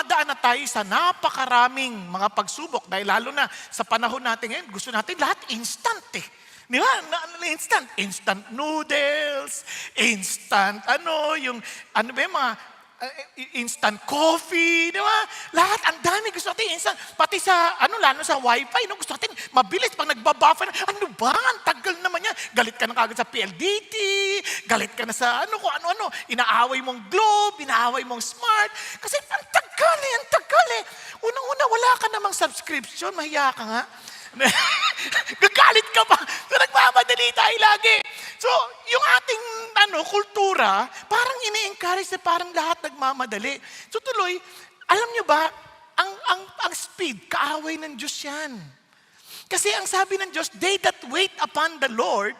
dumadaan na tayo sa napakaraming mga pagsubok dahil lalo na sa panahon natin ngayon, gusto natin lahat instant eh. Di ba? Instant. Instant noodles, instant mga instant coffee, di ba? Lahat, ang dami gusto natin instant. Pati sa, lalo sa wifi, gusto natin mabilis pag nagbabuffer. Ano ba? Ang tagal naman yan. Galit ka na kagad sa PLDT, galit ka na sa kung ano-ano. Inaaway mong Globe, inaaway mong Smart. Kasi ang tagal eh. Unang-una, wala ka namang subscription, mahiya ka nga. Gagalit ka pa. So, nagmamadali tayo lagi. So, yung ating kultura, parang ini-encourage na parang lahat nagmamadali. So, tuloy, alam nyo ba, ang speed, kaaway ng Diyos yan. Kasi ang sabi ng Diyos, they that wait upon the Lord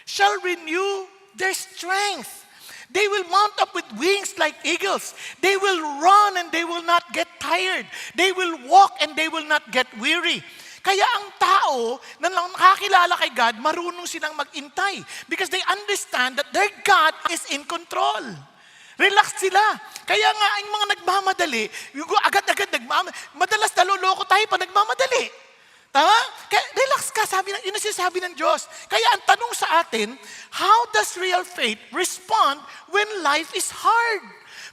shall renew their strength. They will mount up with wings like eagles. They will run and they will not get tired. They will walk and they will not get weary. Kaya ang tao na nakakilala kay God, marunong silang mag-intay. Because they understand that their God is in control. Relax sila. Kaya nga, ang mga nagmamadali, agad-agad madalas naloloko tayo pa nagmamadali. Tama? Kaya relax ka, yun ang sinasabi ng Diyos. Kaya ang tanong sa atin, how does real faith respond when life is hard?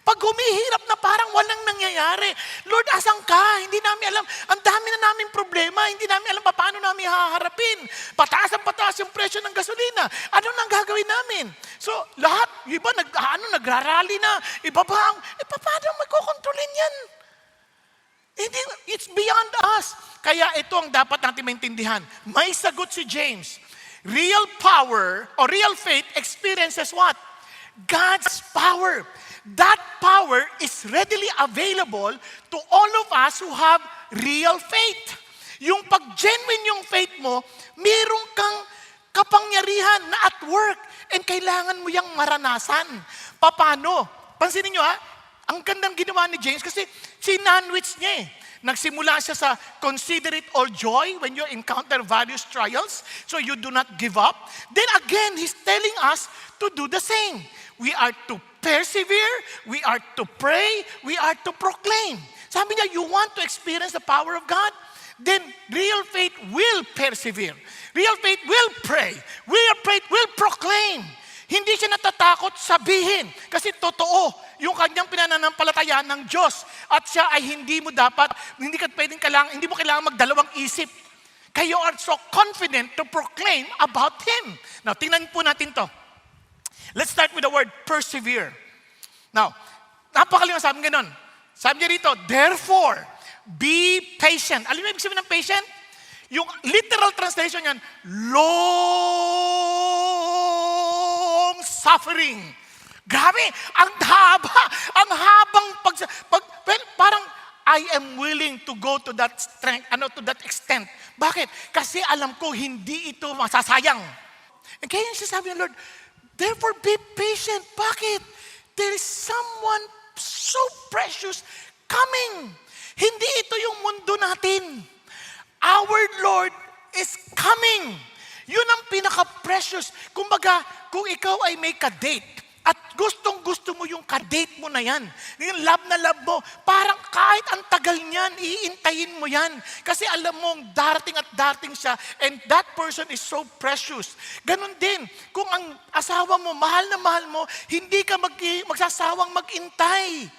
Pag humihirap na parang walang nangyayari. Lord, asan ka? Hindi namin alam. Ang dami na namin problema. Hindi namin alam paano namin haharapin. Pataas yung presyo ng gasolina. Ano nang gagawin namin? So, lahat, iba nagrarally na. Iba ba paano magkokontrolin yan? It's beyond us. Kaya ito ang dapat natin maintindihan. May sagot si James. Real power or real faith experiences what? God's power. That power is readily available to all of us who have real faith. Yung pag-genuine yung faith mo, meron kang kapangyarihan na at work and kailangan mo yung maranasan. Paano? Pansinin nyo ang gandang ginawa ni James kasi sinandwich niya eh. Nagsimula siya sa consider it all joy when you encounter various trials so you do not give up. Then again, he's telling us to do the same. We are to persevere, we are to pray, we are to proclaim. Sabi niya, you want to experience the power of God? Then real faith will persevere. Real faith will pray. Real faith will proclaim. Hindi siya natatakot sabihin kasi totoo yung kanyang pananampalataya ng Diyos at siya ay hindi mo kailangan magdalawang isip. Kayo are so confident to proclaim about Him. Now, tingnan po natin to. Let's start with the word persevere. Now, napakaliwan sabi ganun. Sabi niya rito, therefore, be patient. Alam mo ibig sabihin ng patient? Yung literal translation yan, long suffering. Grabe, ang habang parang I am willing to go to that strength, to that extent. Bakit? Kasi alam ko hindi ito masasayang. And kaya yung sasabi ng Lord, therefore, be patient. Bakit? There is someone so precious coming. Hindi ito yung mundo natin. Our Lord is coming. Yun ang pinaka-precious. Kumbaga, kung ikaw ay may ka-date, at gustong-gusto mo yung ka-date mo na yan, yung love na love mo, parang kahit ang tagal niyan, iintayin mo yan. Kasi alam mong darating at darating siya, and that person is so precious. Ganon din, kung ang asawa mo, mahal na mahal mo, hindi ka magsasawang mag-intay.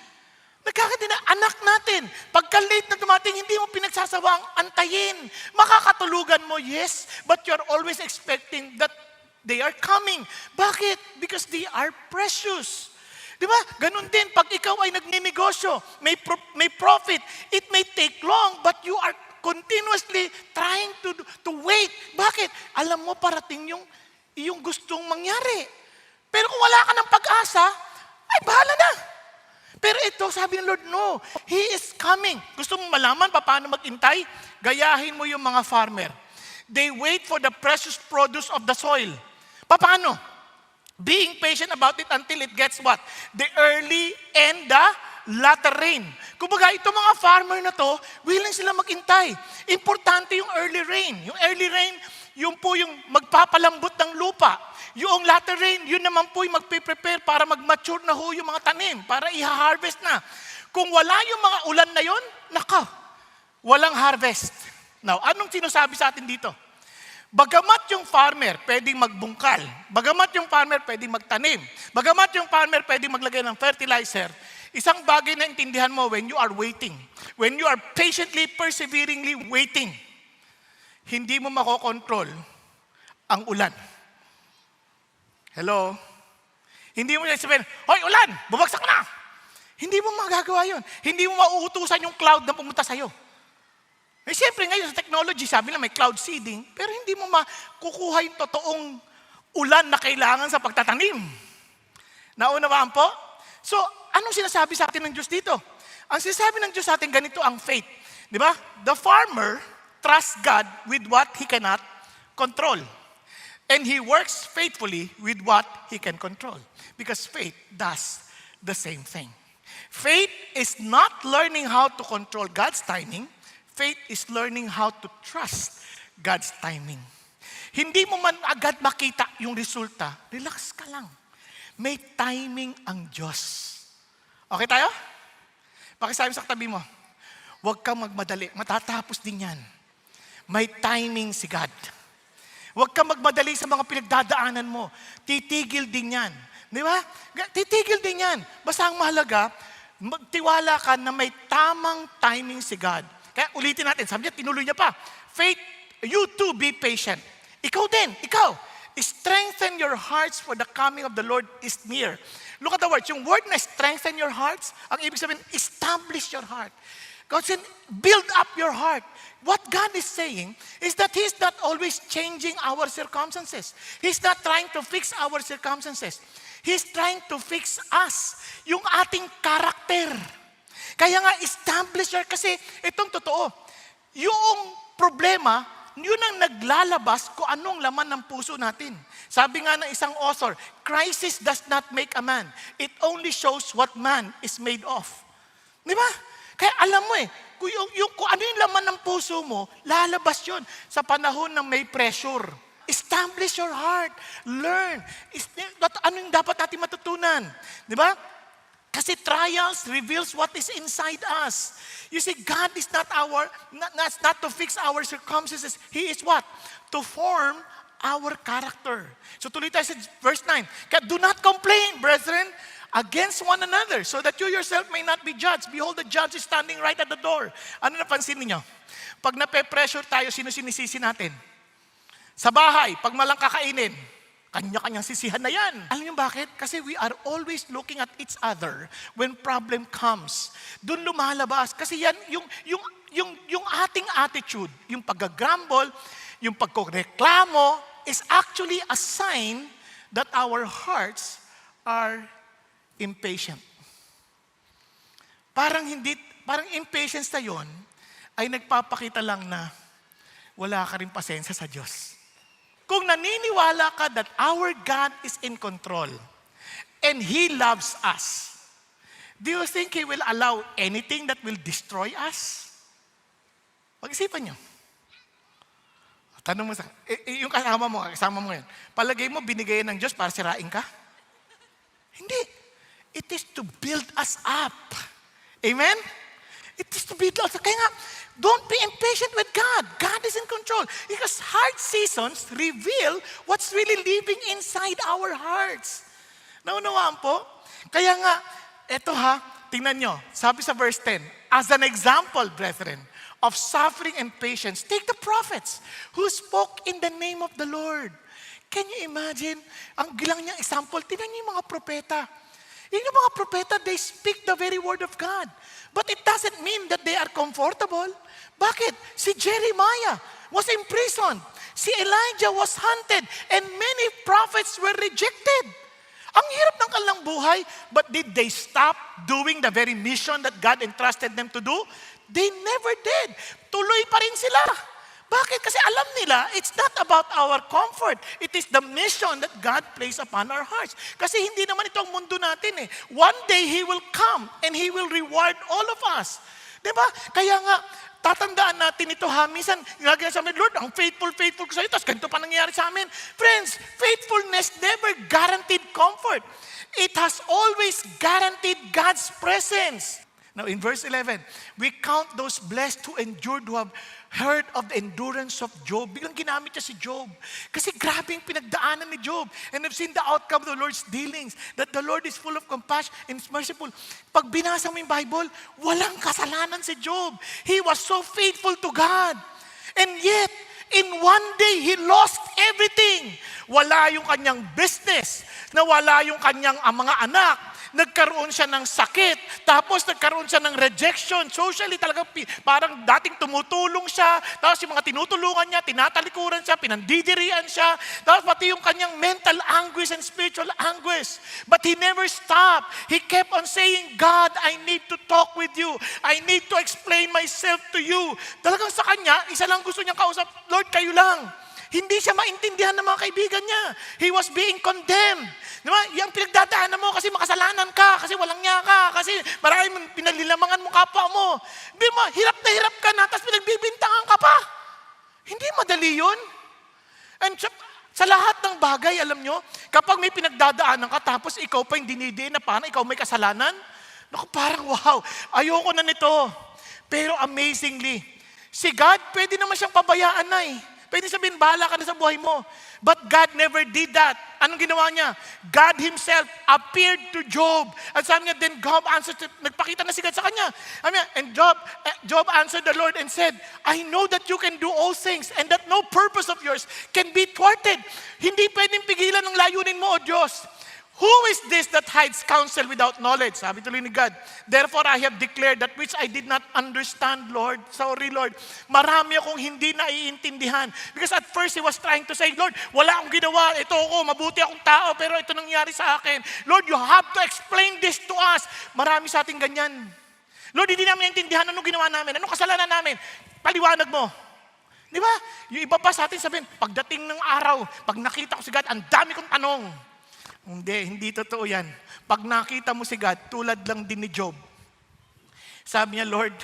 Anak natin, pagka late na dumating, hindi mo pinagsasawang antayin. Makakatulugan mo, yes, but you're always expecting that they are coming. Bakit? Because they are precious. Di ba? Ganun din, pag ikaw ay nagninegosyo, may profit, it may take long, but you are continuously trying to wait. Bakit? Alam mo, parating yung gustong mangyari. Pero kung wala ka ng pag-asa, ay bahala na. Pero ito, sabi ng Lord, no, He is coming. Gusto mo malaman paano mag-intay? Gayahin mo yung mga farmer. They wait for the precious produce of the soil. Paano? Being patient about it until it gets what? The early and the latter rain. Kumbaga, itong mga farmer na to, willing sila mag-intay. Importante yung early rain. Yung early rain, yung po yung magpapalambot ng lupa. Yung latter rain, yun naman po yung magpe-prepare para mag-mature na ho yung mga tanim, para i-harvest na. Kung wala yung mga ulan na yon, naka, walang harvest. Now, anong sinasabi sa atin dito? Bagamat yung farmer pwedeng magbungkal, bagamat yung farmer pwedeng magtanim, bagamat yung farmer pwedeng maglagay ng fertilizer, isang bagay na intindihan mo when you are waiting, when you are patiently, perseveringly waiting, hindi mo makokontrol ang ulan. Hello? Hindi mo sabihin, hoy ulan, bumagsak na! Hindi mo magagawa yun. Hindi mo mauutusan yung cloud na pumunta sa'yo. Eh siyempre ngayon sa technology, sabi na may cloud seeding, pero hindi mo makukuha yung totoong ulan na kailangan sa pagtatanim. Naunawaan po? So, anong sinasabi sa atin ng Diyos dito? Ang sinasabi ng Diyos sa atin, ganito ang faith. Di ba? The farmer trusts God with what he cannot control. And he works faithfully with what he can control. Because faith does the same thing. Faith is not learning how to control God's timing. Faith is learning how to trust God's timing. Hindi mo man agad makita yung resulta, relax ka lang. May timing ang Diyos. Okay tayo? Pakisabi sa katabi mo, huwag kang magmadali, matatapos din yan. May timing si God. Huwag kang magmadali sa mga pinagdadaanan mo. Titigil din yan. Di ba? Titigil din yan. Basta ang mahalaga, magtiwala ka na may tamang timing si God. Kaya ulitin natin, sabi niya, tinuloy niya pa. Faith, you too be patient. Ikaw din, ikaw. Strengthen your hearts for the coming of the Lord is near. Look at the words. Yung word na strengthen your hearts, ang ibig sabihin, establish your heart. God said, build up your heart. What God is saying is that He's not always changing our circumstances. He's not trying to fix our circumstances. He's trying to fix us, yung ating karakter. Kaya nga, establish your, kasi itong totoo, yung problema, yun ang naglalabas kung anong laman ng puso natin. Sabi nga ng isang author, crisis does not make a man. It only shows what man is made of. Di ba? Kaya alam mo kung ano yung laman ng puso mo, lalabas yun sa panahon ng may pressure. Establish your heart. Learn. Ano yung dapat natin matutunan? Di ba? Kasi trials reveals what is inside us. You see, God is not not to fix our circumstances. He is what? To form our character. So tuloy tayo sa verse 9. Kaya do not complain, brethren, against one another, so that you yourself may not be judged. Behold, the judge is standing right at the door. Ano napansin niyo? Pag nape-pressure tayo, sino sinisisi natin? Sa bahay, pag malang kakainin, kanya-kanyang sisihan na yan. Alam niyo bakit? Kasi we are always looking at each other when problem comes. Doon lumalabas. Kasi yan, yung ating attitude, yung pag-grumble, yung pagkoreklamo, is actually a sign that our hearts are impatient. Parang impatience na yon ay nagpapakita lang na wala ka rin pasensya sa Diyos. Kung naniniwala ka that our God is in control and He loves us, do you think He will allow anything that will destroy us? Pag-isipan nyo. Tanong mo yung kasama mo yan, palagay mo binigay ng Diyos para sirain ka? Hindi. It is to build us up. Amen? It is to build us up. Kaya nga, don't be impatient with God. God is in control. Because hard seasons reveal what's really living inside our hearts. Naunawaan po? Kaya nga, eto tingnan nyo. Sabi sa verse 10, as an example, brethren, of suffering and patience, take the prophets who spoke in the name of the Lord. Can you imagine? Ang gilang niyang example, tingnan niyo yung mga propeta. Yung mga propeta, they speak the very word of God. But it doesn't mean that they are comfortable. Bakit? Si Jeremiah was imprisoned. Si Elijah was hunted. And many prophets were rejected. Ang hirap ng kanilang buhay. But did they stop doing the very mission that God entrusted them to do? They never did. Tuloy pa rin sila. Bakit? Kasi alam nila, it's not about our comfort. It is the mission that God placed upon our hearts. Kasi hindi naman ito ang mundo natin eh. One day, He will come and He will reward all of us. Diba? Kaya nga, tatandaan natin ito Minsan, gagawin sa amin, Lord, ang faithful ko sa iyo. Tapos ganito pa nangyayari sa amin. Friends, faithfulness never guaranteed comfort. It has always guaranteed God's presence. Now in verse 11, we count those blessed who endured, who have heard of the endurance of Job. Biglang ginamit niya si Job. Kasi grabe yung pinagdaanan ni Job. And I've seen the outcome of the Lord's dealings, that the Lord is full of compassion and is merciful. Pag binasa mo yung Bible, walang kasalanan si Job. He was so faithful to God. And yet, in one day, he lost everything. Wala yung kanyang business, nawala yung kanyang mga anak, nagkaroon siya ng sakit, tapos nagkaroon siya ng rejection. Socially talaga, parang dating tumutulong siya, tapos yung mga tinutulungan niya, tinatalikuran siya, pinandidirian siya, tapos pati yung kanyang mental anguish and spiritual anguish. But he never stopped. He kept on saying, God, I need to talk with you. I need to explain myself to you. Talagang sa kanya, isa lang gusto niyang kausap, Lord, kayo lang. Hindi siya maintindihan ng mga kaibigan niya. He was being condemned. Diba? Yung pinagdadaanan mo kasi makasalanan ka, kasi walang niya ka, kasi maraming pinalilamangan mo kapwa mo. Di mo, hirap na hirap ka na, tapos pinagbibintangan ka pa. Hindi madali yun. And sa lahat ng bagay, alam nyo, kapag may pinagdadaanan ka, tapos ikaw pa yung dinidiin na paano, ikaw may kasalanan, naku, parang wow, ayoko na nito. Pero amazingly, si God, pwede naman siyang pabayaan na eh. Pwede sabihin, bahala ka na sa buhay mo. But God never did that. Anong ginawa niya? God Himself appeared to Job. At sabi niya, then Job answered, nagpakita na si God sa kanya. And Job answered the Lord and said, I know that you can do all things and that no purpose of yours can be thwarted. Hindi pwedeng pigilan ng layunin mo, O Diyos. Who is this that hides counsel without knowledge? Sabi tuloy ni God, therefore I have declared that which I did not understand, Lord. Sorry, Lord. Marami akong hindi naiintindihan. Because at first he was trying to say, Lord, wala akong ginawa. Ito ako, mabuti akong tao, pero ito nangyari sa akin. Lord, you have to explain this to us. Marami sa ating ganyan. Lord, hindi namin naintindihan anong ginawa namin. Anong kasalanan namin? Paliwanag mo. Di ba? Yung iba pa sa atin sabihin, pagdating ng araw, pag nakita ko si God, ang dami kong tanong. Hindi totoo yan. Pag nakita mo si God, tulad lang din ni Job. Sabi niya, Lord,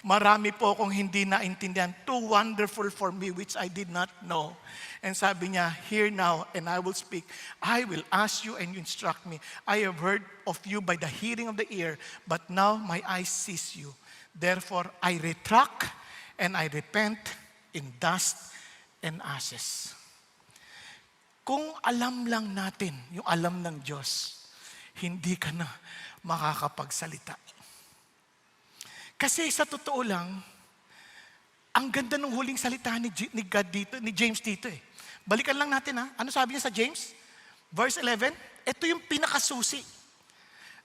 marami po akong hindi naintindihan. Too wonderful for me, which I did not know. And sabi niya, hear now, and I will speak. I will ask you and you instruct me. I have heard of you by the hearing of the ear, but now my eyes sees you. Therefore, I retract and I repent in dust and ashes. Kung alam lang natin, yung alam ng Diyos, hindi ka na makakapagsalita. Kasi sa totoo lang, ang ganda ng huling salita ni God dito, ni James dito eh. Balikan lang natin ha. Ano sabi niya sa James? Verse 11, ito yung pinakasusi.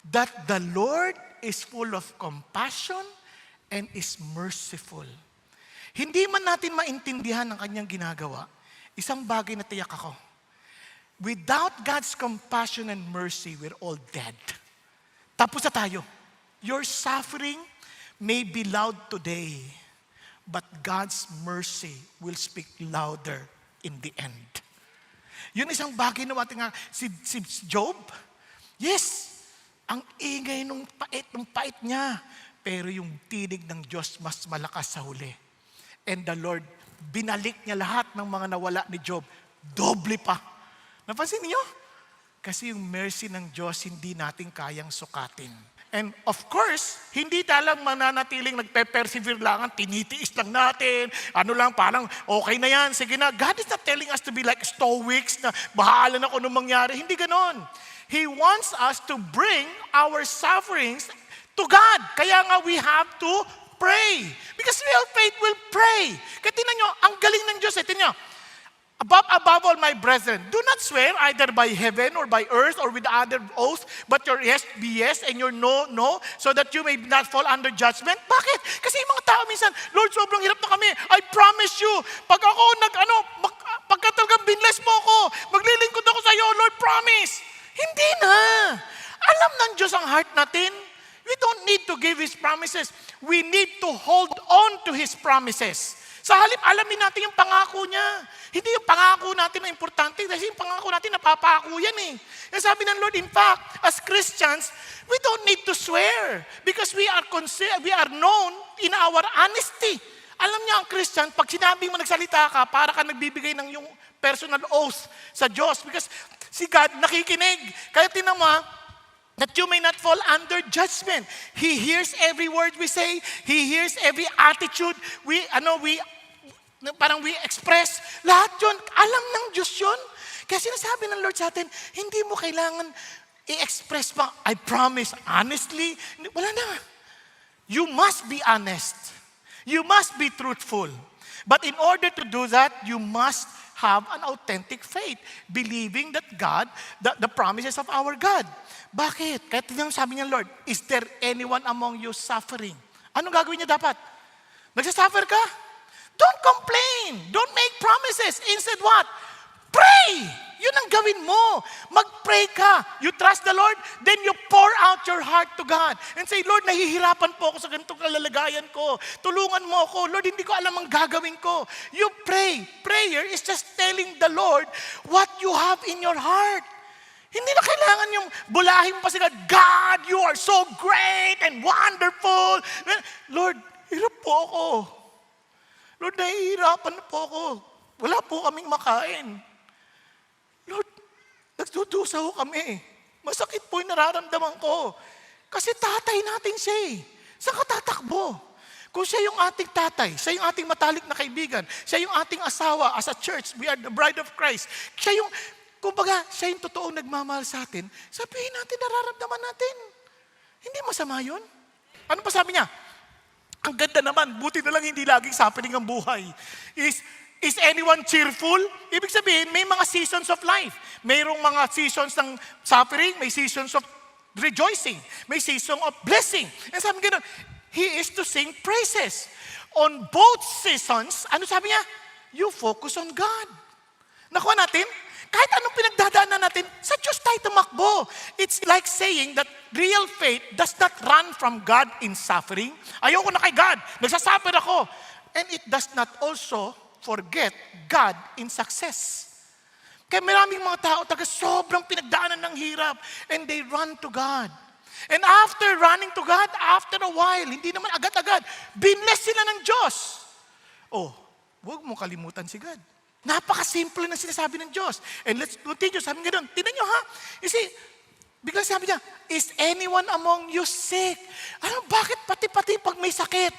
That the Lord is full of compassion and is merciful. Hindi man natin maintindihan ang kanyang ginagawa, isang bagay na tiyak ako. Without God's compassion and mercy, we're all dead. Tapos na tayo. Your suffering may be loud today, but God's mercy will speak louder in the end. Yun isang bagay na ating si Job. Yes, ang ingay nung pait niya. Pero yung tinig ng Diyos mas malakas sa huli. And the Lord, binalik niya lahat ng mga nawala ni Job. Doble pa. Napansin niyo? Kasi yung mercy ng Diyos, hindi natin kayang sukatin. And of course, hindi talang mananatiling nagpe-persevere lang, tinitiis lang natin, parang okay na yan, sige na. God is not telling us to be like stoics na bahala na kung anong mangyari. Hindi ganon. He wants us to bring our sufferings to God. Kaya nga we have to pray. Because real faith will pray. Kaya tingnan nyo, ang galing ng Diyos. Tingnan nyo, above all, my brethren, do not swear either by heaven or by earth or with other oath, but your yes be yes and your no, no, so that you may not fall under judgment. Bakit? Kasi yung mga tao minsan, Lord, sobrang hirap na kami. I promise you, pag ako pagka talagang binless mo ako, maglilingkod ako sa iyo, Lord, promise. Hindi na. Alam ng Diyos ang heart natin. We don't need to give His promises. We need to hold on to His promises. Sa halip, alamin natin yung pangako niya. Hindi yung pangako natin na importante, kasi yung pangako natin napapako yan eh. Kaya sabi ng Lord, in fact, as Christians, we don't need to swear because we are known in our honesty. Alam niya ang Christian, pag sinabing mo nagsalita ka, para ka nagbibigay ng yung personal oath sa Diyos because si God nakikinig. Kaya tinan mo, that you may not fall under judgment. He hears every word we say. He hears every attitude we express. Lahat yun, alam ng Diyos yun. Kaya sinasabi ng Lord sa atin, hindi mo kailangan i-express pa, I promise, honestly. Wala na. You must be honest. You must be truthful. But in order to do that, you must have an authentic faith, believing that God, the promises of our God. Bakit? Kaya tingnan sabi niya, Lord, is there anyone among you suffering? Anong gagawin niya dapat? Nagsasuffer ka? Don't complain. Don't make promises. Instead what? Pray! Yun ang gawin mo. Mag-pray ka. You trust the Lord, then you pour out your heart to God. And say, Lord, nahihirapan po ako sa ganitong kalalagayan ko. Tulungan mo ako. Lord, hindi ko alam ang gagawin ko. You pray. Prayer is just telling the Lord what you have in your heart. Hindi na kailangan yung bulahin pa sila, God, you are so great and wonderful. Lord, hirap po ako. Lord, nahihirapan po ako. Wala po kaming makain. Lord, nagdudusa ho kami. Masakit po yung nararamdaman ko. Kasi tatay natin siya eh. Saan ka tatakbo? Kung siya yung ating tatay, siya yung ating matalik na kaibigan, siya yung ating asawa as a church, we are the bride of Christ. Siya yung, kumbaga, siya yung totoong nagmamahal sa atin, sabihin natin, nararamdaman natin. Hindi masama yun. Ano pa sabi niya? Ang ganda naman, buti na lang hindi laging suffering ang buhay. Is anyone cheerful? Ibig sabihin, may mga seasons of life. Mayroong mga seasons ng suffering, may seasons of rejoicing, may season of blessing. And sabi gano'n, he is to sing praises. On both seasons, ano sabi niya? You focus on God. Nakuha natin? Kahit anong pinagdadaanan natin, sa Diyos tayo tumakbo. It's like saying that real faith does not run from God in suffering. Ayoko na kay God, nagsasuffer ako. And it does not also forget God in success. Kaya maraming mga tao sobrang pinagdaanan ng hirap and they run to God. And after running to God, after a while, hindi naman agad-agad, binless sila ng Diyos. Oh, huwag mo kalimutan si God. Napaka-simple na sinasabi ng Diyos. And let's continue. Sabi nga doon, tignan nyo ha. You see, bigla sabi niya, is anyone among you sick? Ano, bakit pati-pati pag may sakit?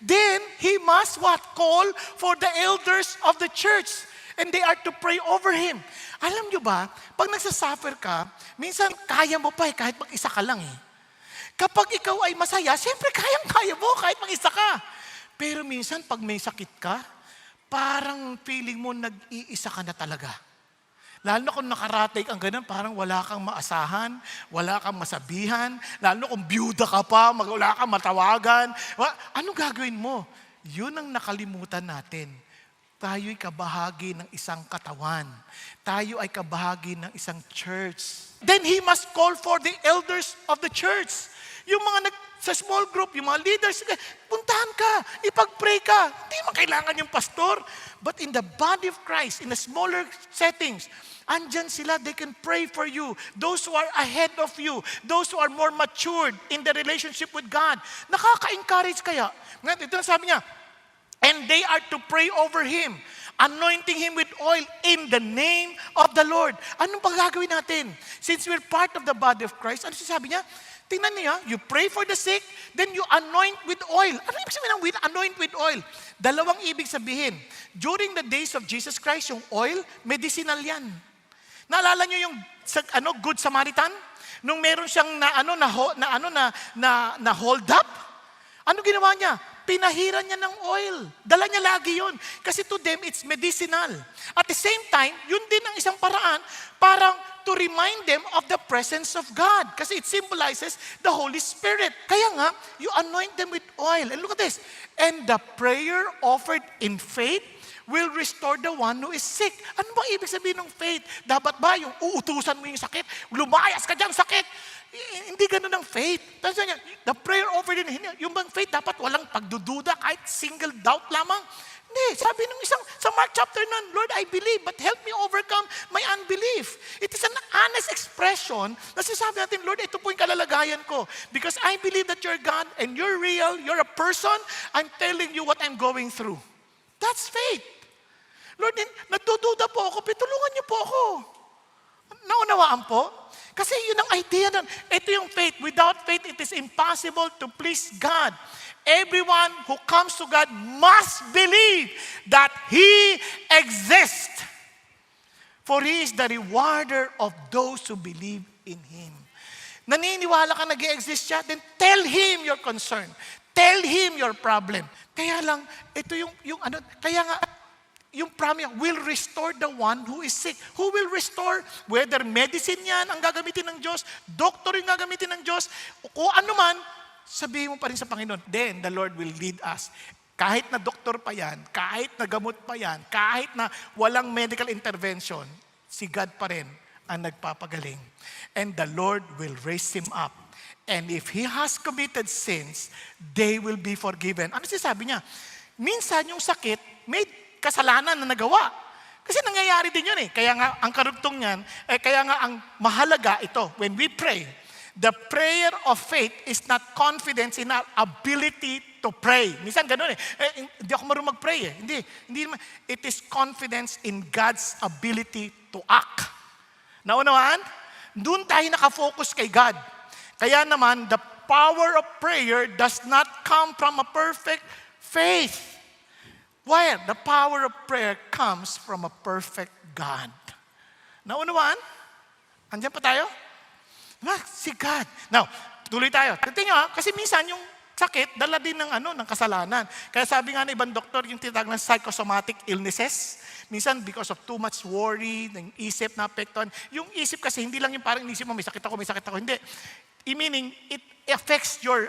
Then, he must what? Call for the elders of the church. And they are to pray over him. Alam nyo ba, pag nagsasuffer ka, minsan kaya mo pa kahit mag-isa ka lang eh. Kapag ikaw ay masaya, siyempre kayang-kaya mo kahit mag-isa ka. Pero minsan, pag may sakit ka, parang feeling mo nag-iisa ka na talaga. Lalo na kung nakaratay kang ganun, parang wala kang maasahan, wala kang masabihan, lalo na kung byuda ka pa, wala kang matawagan. Anong gagawin mo? Yun ang nakalimutan natin. Tayo'y kabahagi ng isang katawan. Tayo ay kabahagi ng isang church. Then he must call for the elders of the church. Yung mga sa small group, yung mga leaders, puntahan ka, ipag-pray ka. Hindi mo kailangan yung pastor. But in the body of Christ, in the smaller settings, andyan sila, they can pray for you. Those who are ahead of you, those who are more matured in the relationship with God. Nakaka-encourage kaya. Ito na sabi niya, and they are to pray over him, anointing him with oil in the name of the Lord. Anong gagawin natin? Since we're part of the body of Christ, ano sabi niya? Tingnan niya, you pray for the sick, then you anoint with oil. Ano ibig sabihin ng anoint with oil? Dalawang ibig sabihin. During the days of Jesus Christ, yung oil, medicinal yan. Naalala niyo yung Good Samaritan? Nung meron siyang na hold up? Ano ginawa niya? Pinahiran niya ng oil. Dala niya lagi yun. Kasi to them, it's medicinal. At the same time, yun din ang isang paraan, parang to remind them of the presence of God. Kasi it symbolizes the Holy Spirit. Kaya nga, you anoint them with oil. And look at this. And the prayer offered in faith will restore the one who is sick. Ano bang ibig sabihin ng faith? Dapat ba yung uutusan mo yung sakit? Lumayas ka dyan, sakit! Hindi ganun ang faith. The prayer offered in yung bang faith, dapat walang pagdududa, kahit single doubt lamang. Hindi, sabi nung sa Mark chapter 9, Lord, I believe, but help me overcome my unbelief. It is an honest expression na sinasabi natin, Lord, ito po yung kalalagayan ko. Because I believe that you're God and you're real, you're a person, I'm telling you what I'm going through. That's faith. Lord, natududa po ako, pitulungan niyo po ako. Naunawaan po? Kasi yun ang idea nun. Ito yung faith. Without faith, it is impossible to please God. Everyone who comes to God must believe that He exists. For He is the rewarder of those who believe in Him. Naniniwala ka nag-i-exist siya, then tell Him your concern. Tell Him your problem. Kaya lang, ito kaya nga, yung promise will restore the one who is sick. Who will restore? Whether medicine yan ang gagamitin ng Diyos, doctor yung gagamitin ng Diyos, o ano man, sabihin mo pa rin sa Panginoon, then the Lord will lead us. Kahit na doktor pa yan, kahit na gamot pa yan, kahit na walang medical intervention, si God pa rin ang nagpapagaling. And the Lord will raise him up. And if he has committed sins, they will be forgiven. Ano sinasabi niya? Minsan yung sakit, may kasalanan na nagawa. Kasi nangyayari din yun eh. Kaya nga, ang karugtong niyan, kaya nga ang mahalaga ito, when we pray, the prayer of faith is not confidence in our ability to pray. Minsan ganun eh. Hindi ako marunong mag-pray eh. Hindi naman. It is confidence in God's ability to act. Naunawaan? Doon tayo nakafocus kay God. Kaya naman, the power of prayer does not come from a perfect faith. Why? The power of prayer comes from a perfect God. Naunawaan? Andiyan pa tayo? Si God. Now, tuloy tayo. Tingnan nyo kasi minsan yung sakit, dala din ng kasalanan. Kaya sabi nga ng ibang doktor, yung tinatawag ng psychosomatic illnesses, minsan because of too much worry, ng isip na apektuhan. Yung isip kasi, hindi lang yung parang isip mo, may sakit ako. Hindi. Meaning, it affects your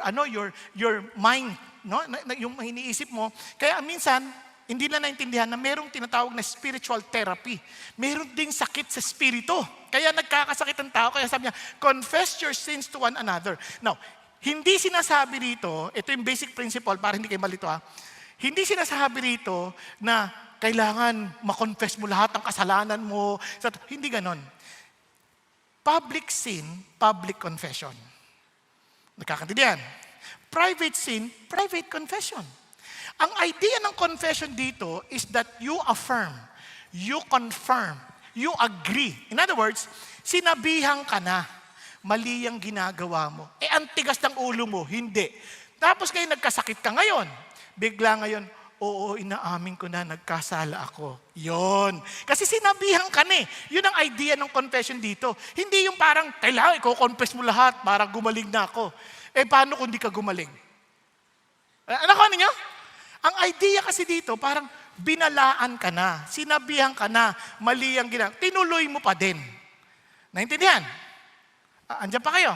mind, no? Yung iniisip mo. Kaya minsan, hindi na naintindihan na merong tinatawag na spiritual therapy. Meron ding sakit sa spirito. Kaya nagkakasakit ang tao. Kaya sabi niya, confess your sins to one another. Now, hindi sinasabi rito, ito yung basic principle para hindi kayo malito Hindi sinasabi rito na kailangan makonfess mo lahat ng kasalanan mo. Hindi ganon. Public sin, public confession. Nagkakaintindihan? Private sin, private confession. Ang idea ng confession dito is that you affirm, you confirm, you agree. In other words, sinabihan ka na, mali ang ginagawa mo. Ang tigas ng ulo mo, hindi. Tapos kayo nagkasakit ka ngayon. Bigla ngayon, oo, inaamin ko na, nagkasala ako. Yon. Kasi sinabihan ka na. Yun ang idea ng confession dito. Hindi yung parang, kailangan i-confess mo lahat para gumaling na ako. Paano kung di ka gumaling? Ano ninyo? Ang idea kasi dito, parang binalaan ka na, sinabihan ka na, mali ang ginagawa. Tinuloy mo pa din. Naintindihan? Andiyan pa kayo?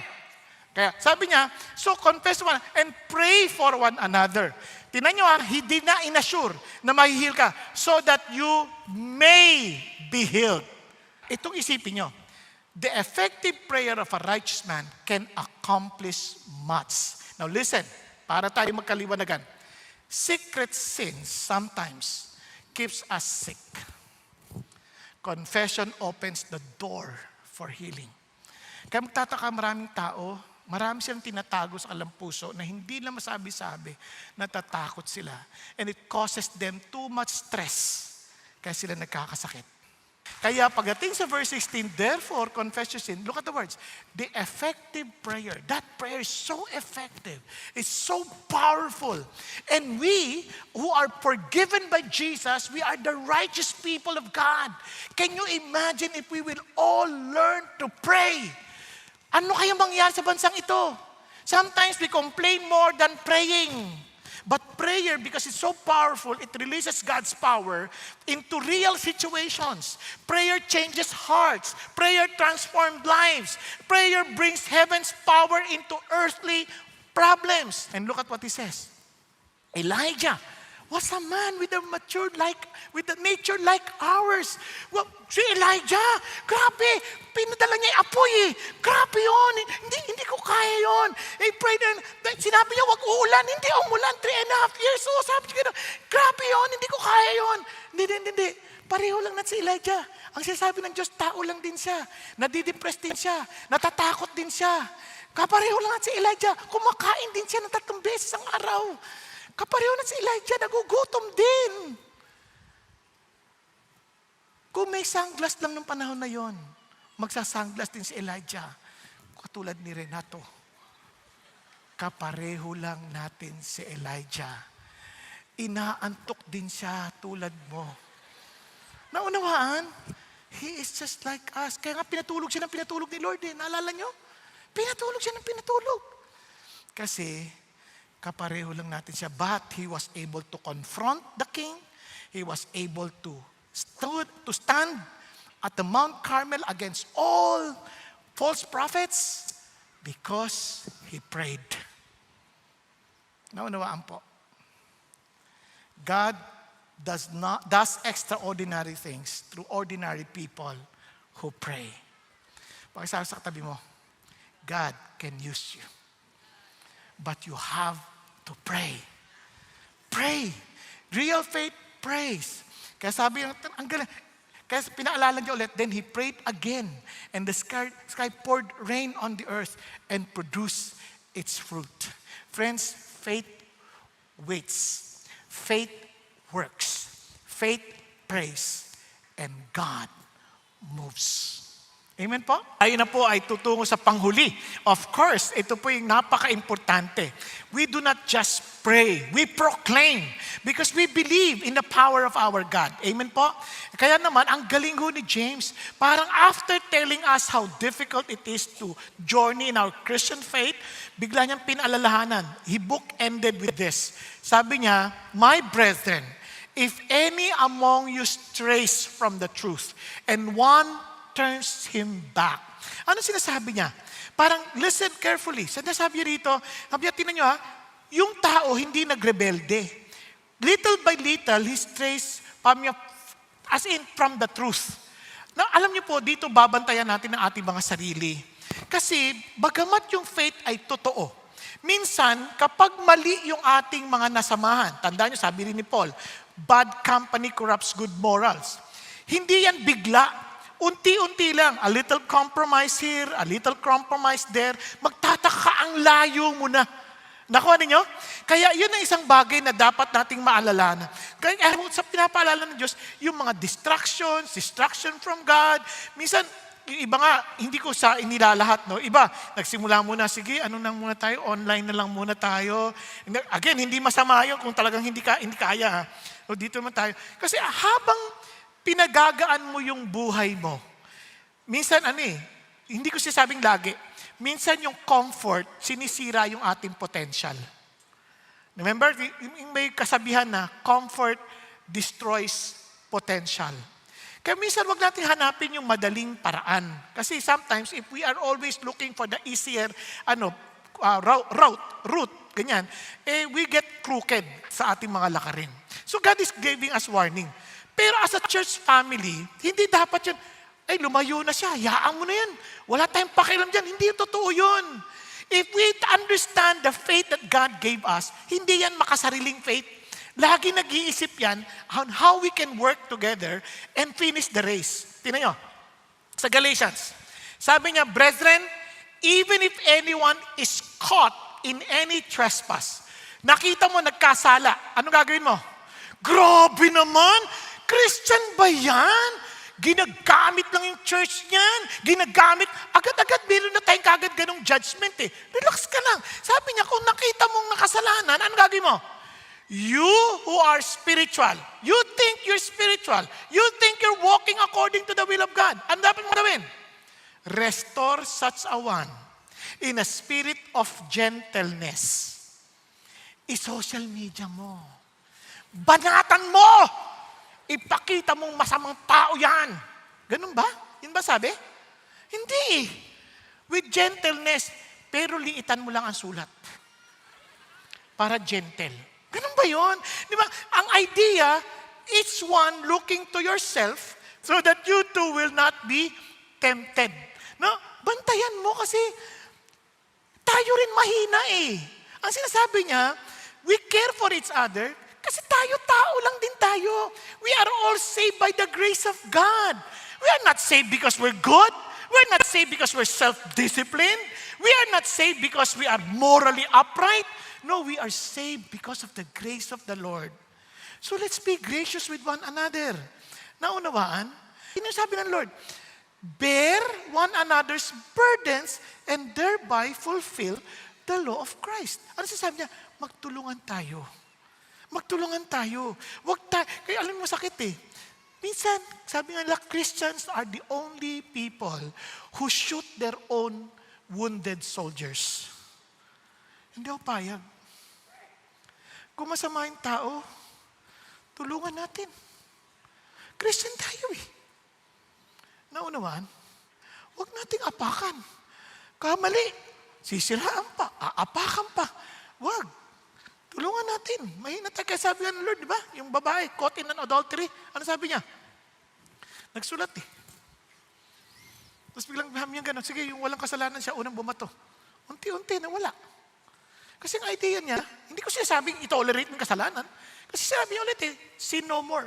Kaya sabi niya, so confess one and pray for one another. Tingnan nyo he did not inassure na mahihil ka so that you may be healed. Itong isipin nyo, the effective prayer of a righteous man can accomplish much. Now listen, para tayo magkaliwanagan. Secret sins sometimes keeps us sick. Confession opens the door for healing. Kaya magtataka maraming tao, marami silang tinatago sa kanilang puso na hindi lang masabi-sabi, natatakot sila. And it causes them too much stress. Kaya sila nagkakasakit. Kaya pagdating sa verse 16, therefore, confess your sin. Look at the words. The effective prayer. That prayer is so effective. It's so powerful. And we, who are forgiven by Jesus, we are the righteous people of God. Can you imagine if we will all learn to pray? Ano kaya mangyayari sa bansang ito? Sometimes we complain more than praying. But prayer, because it's so powerful, it releases God's power into real situations. Prayer changes hearts. Prayer transforms lives. Prayer brings heaven's power into earthly problems. And look at what he says. Elijah was a man with a nature like ours. Well, si Elijah, grabe, pinadala niya yung apoy eh. Grabe yun, hindi ko kaya yun. Pray na, sinabi niya, wag uulan, hindi umulan, 3.5 years. So, sabi niya, grabe yun, hindi ko kaya yun. Hindi. Pareho lang na si Elijah. Ang sinasabi ng Diyos, tao lang din siya. Nadidepress din siya. Natatakot din siya. Kapareho lang na si Elijah. Kumakain din siya ng 3 beses ang araw. Kapareho na si Elijah, nagugutom din. Kung may sunglass lang ng panahon na yon, Magsasanglas din si Elijah. Katulad ni Renato. Kapareho lang natin si Elijah. Inaantok din siya tulad mo. Naunawaan? He is just like us. Kaya nga pinatulog siya ng pinatulog ni Lord. Naalala nyo? Pinatulog siya ng pinatulog. Kasi kapareho lang natin siya. But he was able to confront the king. He was able to stand at the Mount Carmel against all false prophets because he prayed. Naunawaan po. God does extraordinary things through ordinary people who pray. Pakisabi sa katabi mo, God can use you. But you have to pray. Pray. Real faith prays. Kaya sabi, ang galing. Kaya pinaalala niya ulit, then he prayed again, and the sky poured rain on the earth and produced its fruit. Friends, faith waits. Faith works. Faith prays. And God moves. Amen po? Tayo na po ay tutungo sa panghuli. Of course, ito po yung napaka-importante. We do not just pray. We proclaim. Because we believe in the power of our God. Amen po? Kaya naman, ang galing ho ni James, parang after telling us how difficult it is to journey in our Christian faith, bigla niyang pinaalalahanan. He book-ended with this. Sabi niya, my brethren, if any among you strays from the truth, and one turns him back. Ano sinasabi niya? Parang, listen carefully. Sinasabi niya rito, sabi niya, tinan niyo yung tao hindi nagrebelde. Little by little, he strays from the truth. Now, alam niyo po, dito babantayan natin ang ating mga sarili. Kasi, bagamat yung faith ay totoo, minsan, kapag mali yung ating mga nasamahan, tandaan niyo, sabi rin ni Paul, bad company corrupts good morals. Hindi yan bigla. Unti-unti lang, a little compromise here, a little compromise there, magtataka ang layo mo na. Nakuha ninyo? Kaya yun ang isang bagay na dapat nating maalala. Kaya sa pinapaalala ng Diyos, yung mga distraction from God. Minsan, yung iba nga, hindi ko sa inilalahat, no? Iba, nagsimula muna, sige, ano nang muna tayo, online na lang muna tayo. Again, hindi masama yun kung talagang hindi kaya. O dito naman tayo. Kasi habang pinagagaan mo yung buhay mo. Minsan, hindi ko sinasabing lagi. Minsan yung comfort, sinisira yung ating potential. Remember, may kasabihan na, comfort destroys potential. Kaya minsan wag natin hanapin yung madaling paraan. Kasi sometimes, if we are always looking for the easier route, ganyan, we get crooked sa ating mga lakarin. So God is giving us warning. Pero as a church family, hindi dapat yun, lumayo na siya, hayaan mo na yan. Wala tayong pakialam dyan. Hindi totoo yun. If we understand the faith that God gave us, hindi yan makasariling faith. Lagi nag-iisip yan on how we can work together and finish the race. Tingnan nyo, sa Galatians, sabi niya, brethren, even if anyone is caught in any trespass, nakita mo nagkasala, anong gagawin mo? Grabe naman! Christian ba yan? Ginagamit lang yung church niyan. Ginagamit. Agad-agad, meron na tayong kagad ganong judgment Relax ka lang. Sabi niya, kung nakita mong nakasalanan, ano gagawin mo? You who are spiritual, you think you're spiritual, you think you're walking according to the will of God. Ano dapat mo gawin? Restore such a one in a spirit of gentleness. I-social media mo. Banatan mo! Ipakita mong masamang tao yan. Ganun ba? Yun ba sabi? Hindi. With gentleness, pero liitan mo lang ang sulat. Para gentle. Ganun ba yun? Di ba? Ang idea, each one looking to yourself so that you too will not be tempted. No? Bantayan mo kasi tayo rin mahina Ang sinasabi niya, we care for each other kasi tayo, tao lang din tayo. We are all saved by the grace of God. We are not saved because we're good. We are not saved because we're self-disciplined. We are not saved because we are morally upright. No, we are saved because of the grace of the Lord. So let's be gracious with one another. Naunawaan? Yun yung sabi ng Lord, bear one another's burdens, and thereby fulfill the law of Christ. Ano sasabi niya? Magtulungan tayo. Magtulungan tayo. Kaya alam mo masakit eh. Minsan, sabi nga nila, Christians are the only people who shoot their own wounded soldiers. Hindi ako payag. Kung masama yung tao, tulungan natin. Christian tayo eh. Naunawaan, huwag nating apakan. Kamali, sisiraan pa, aapakan pa. Huwag. Tulungan natin. Mahina tayo. Kaya sabi ng Lord, di ba? Yung babae, caught in an adultery. Ano sabi niya? Nagsulat eh. Tapos biglang niya gano'n. Sige, yung walang kasalanan siya, unang bumato. Unti-unti, nawala. Kasi ang idea niya, hindi ko sinasabing i-tolerate ng kasalanan. Kasi sabi niya ulit eh, sin no more.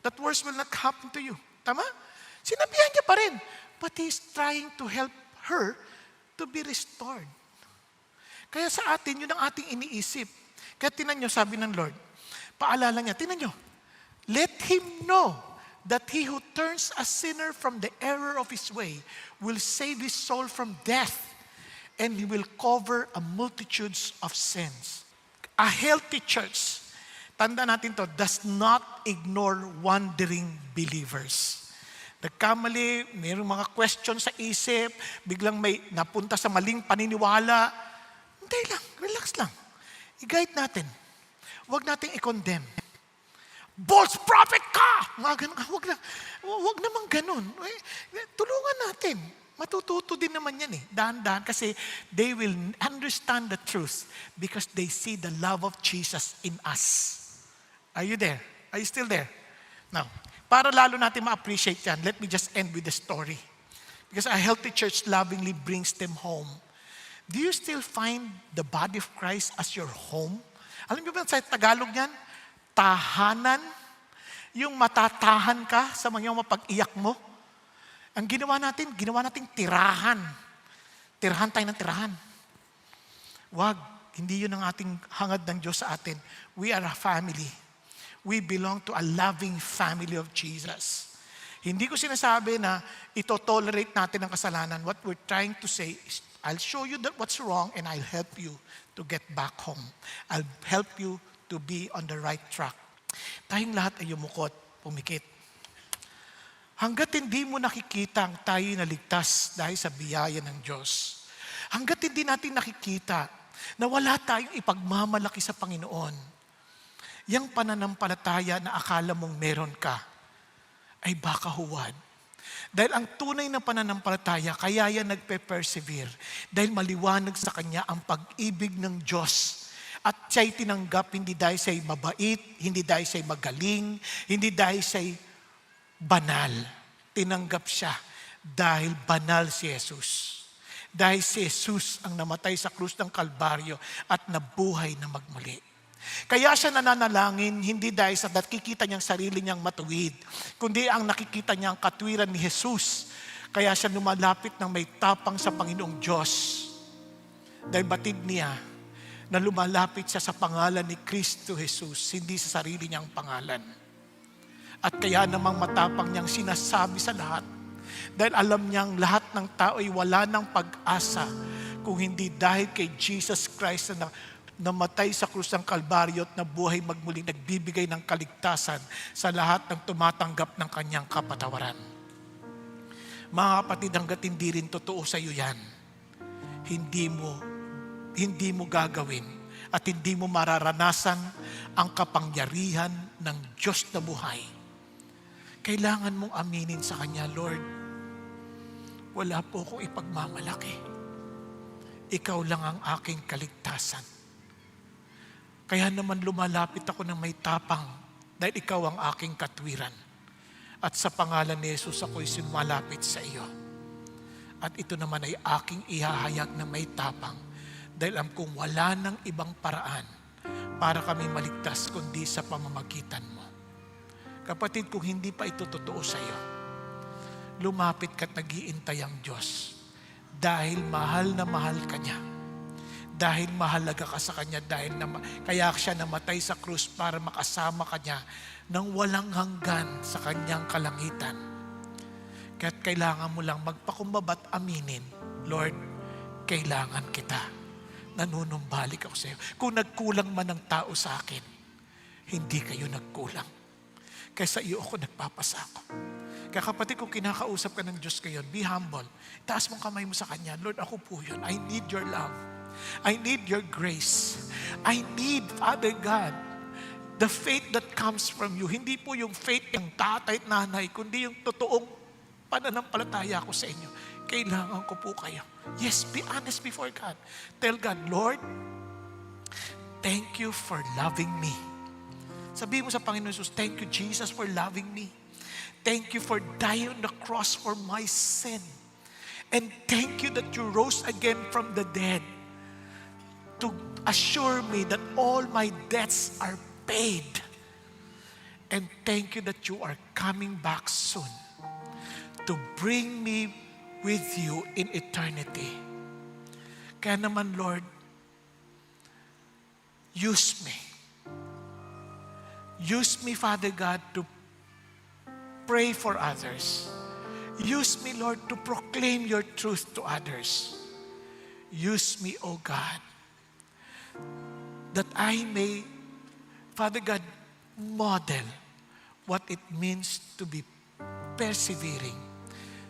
That worse will not happen to you. Tama? Sinabihan niya pa rin. But He's trying to help her to be restored. Kaya sa atin, yun ang ating iniisip. Kaya tinan niyo, sabi ng Lord, paalala niya, tinan niyo, let him know that he who turns a sinner from the error of his way will save his soul from death, and he will cover a multitudes of sins. A healthy church, tanda natin to, does not ignore wandering believers. Nagkamali, mayroong mga questions sa isip, biglang may napunta sa maling paniniwala. Hindi lang, relax lang. I-guide natin. Huwag nating i-condemn. False prophet ka! Huwag naman ganun. Tulungan natin. Matututo din naman yan eh. Dahan-dahan kasi they will understand the truth because they see the love of Jesus in us. Are you there? Are you still there? Now, para lalo natin ma-appreciate yan, let me just end with the story. Because a healthy church lovingly brings them home. Do you still find the body of Christ as your home? Alam niyo ba sa Tagalog yan? Tahanan. Yung matatahan ka sa mga mapag-iyak mo. Ang ginawa natin tirahan. Tirahan tayo ng tirahan. Wag, hindi yun ang ating hangad ng Diyos sa atin. We are a family. We belong to a loving family of Jesus. Hindi ko sinasabi na ito-tolerate natin ang kasalanan. What we're trying to say is, I'll show you that what's wrong and I'll help you to get back home. I'll help you to be on the right track. Tayong lahat ay yumukot, pumikit. Hanggat hindi mo nakikita ang tayo naligtas dahil sa biyaya ng Diyos. Hanggat hindi natin nakikita na wala tayong ipagmamalaki sa Panginoon. Yang pananampalataya na akala mong meron ka ay baka huwad. Dahil ang tunay na pananampalataya, kaya yan nagpe-persevere. Dahil maliwanag sa Kanya ang pag-ibig ng Diyos. At siya'y tinanggap hindi dahil siya'y mabait, hindi dahil siya'y magaling, hindi dahil siya'y banal. Tinanggap siya dahil banal si Jesus. Dahil si Jesus ang namatay sa krus ng Kalbaryo at nabuhay na magmuli. Kaya siya nananalangin, hindi dahil sa nakikita niyang sarili niyang matuwid, kundi ang nakikita niya ang katwiran ni Jesus. Kaya siya lumalapit ng may tapang sa Panginoong Diyos. Dahil batid niya na lumalapit siya sa pangalan ni Kristo Jesus, hindi sa sarili niyang pangalan. At kaya namang matapang niyang sinasabi sa lahat, dahil alam niyang lahat ng tao ay wala ng pag-asa kung hindi dahil kay Jesus Christ na namatay sa krus ng Kalbaryo at nabuhay magmuli, nagbibigay ng kaligtasan sa lahat ng tumatanggap ng Kanyang kapatawaran. Mga kapatid, hanggat hindi rin totoo sa iyo yan, hindi mo gagawin at hindi mo mararanasan ang kapangyarihan ng Diyos na buhay. Kailangan mong aminin sa Kanya, Lord, wala po akong ipagmamalaki. Ikaw lang ang aking kaligtasan. Kaya naman lumalapit ako ng may tapang dahil ikaw ang aking katwiran. At sa pangalan ni Jesus ako'y sumalapit sa iyo. At ito naman ay aking ihahayag na may tapang dahil alam kong wala ng ibang paraan para kami maligtas kundi sa pamamagitan mo. Kapatid, kung hindi pa ito totoo sa iyo, lumapit ka't nag-iintay ang Diyos dahil mahal na mahal ka niya. Dahil mahalaga ka sa Kanya, kaya siya namatay sa krus para makasama ka niya ng walang hanggan sa Kanyang kalangitan. Kaya't kailangan mo lang magpakumbaba't aminin, Lord, kailangan kita. Nanunumbalik ako sa iyo. Kung nagkulang man ang tao sa akin, hindi kayo nagkulang. Kaya sa iyo ako nagpapasako. Kaya kapatid, kung kinakausap ka ng Diyos ngayon, be humble. Taas mong kamay mo sa Kanya, Lord, ako po yun. I need your love. I need your grace. I need, Father God, the faith that comes from you. Hindi po yung faith ng tatay at nanay, kundi yung totoong pananampalataya ko sa inyo. Kailangan ko po kayo. Yes, be honest before God. Tell God, Lord, thank you for loving me. Sabihin mo sa Panginoon Jesus, thank you Jesus for loving me. Thank you for dying on the cross for my sin. And thank you that you rose again from the dead to assure me that all my debts are paid. And thank you that you are coming back soon to bring me with you in eternity. Kaya naman, Lord, use me. Use me, Father God, to pray for others. Use me, Lord, to proclaim your truth to others. Use me, O God, that I may, Father God, model what it means to be persevering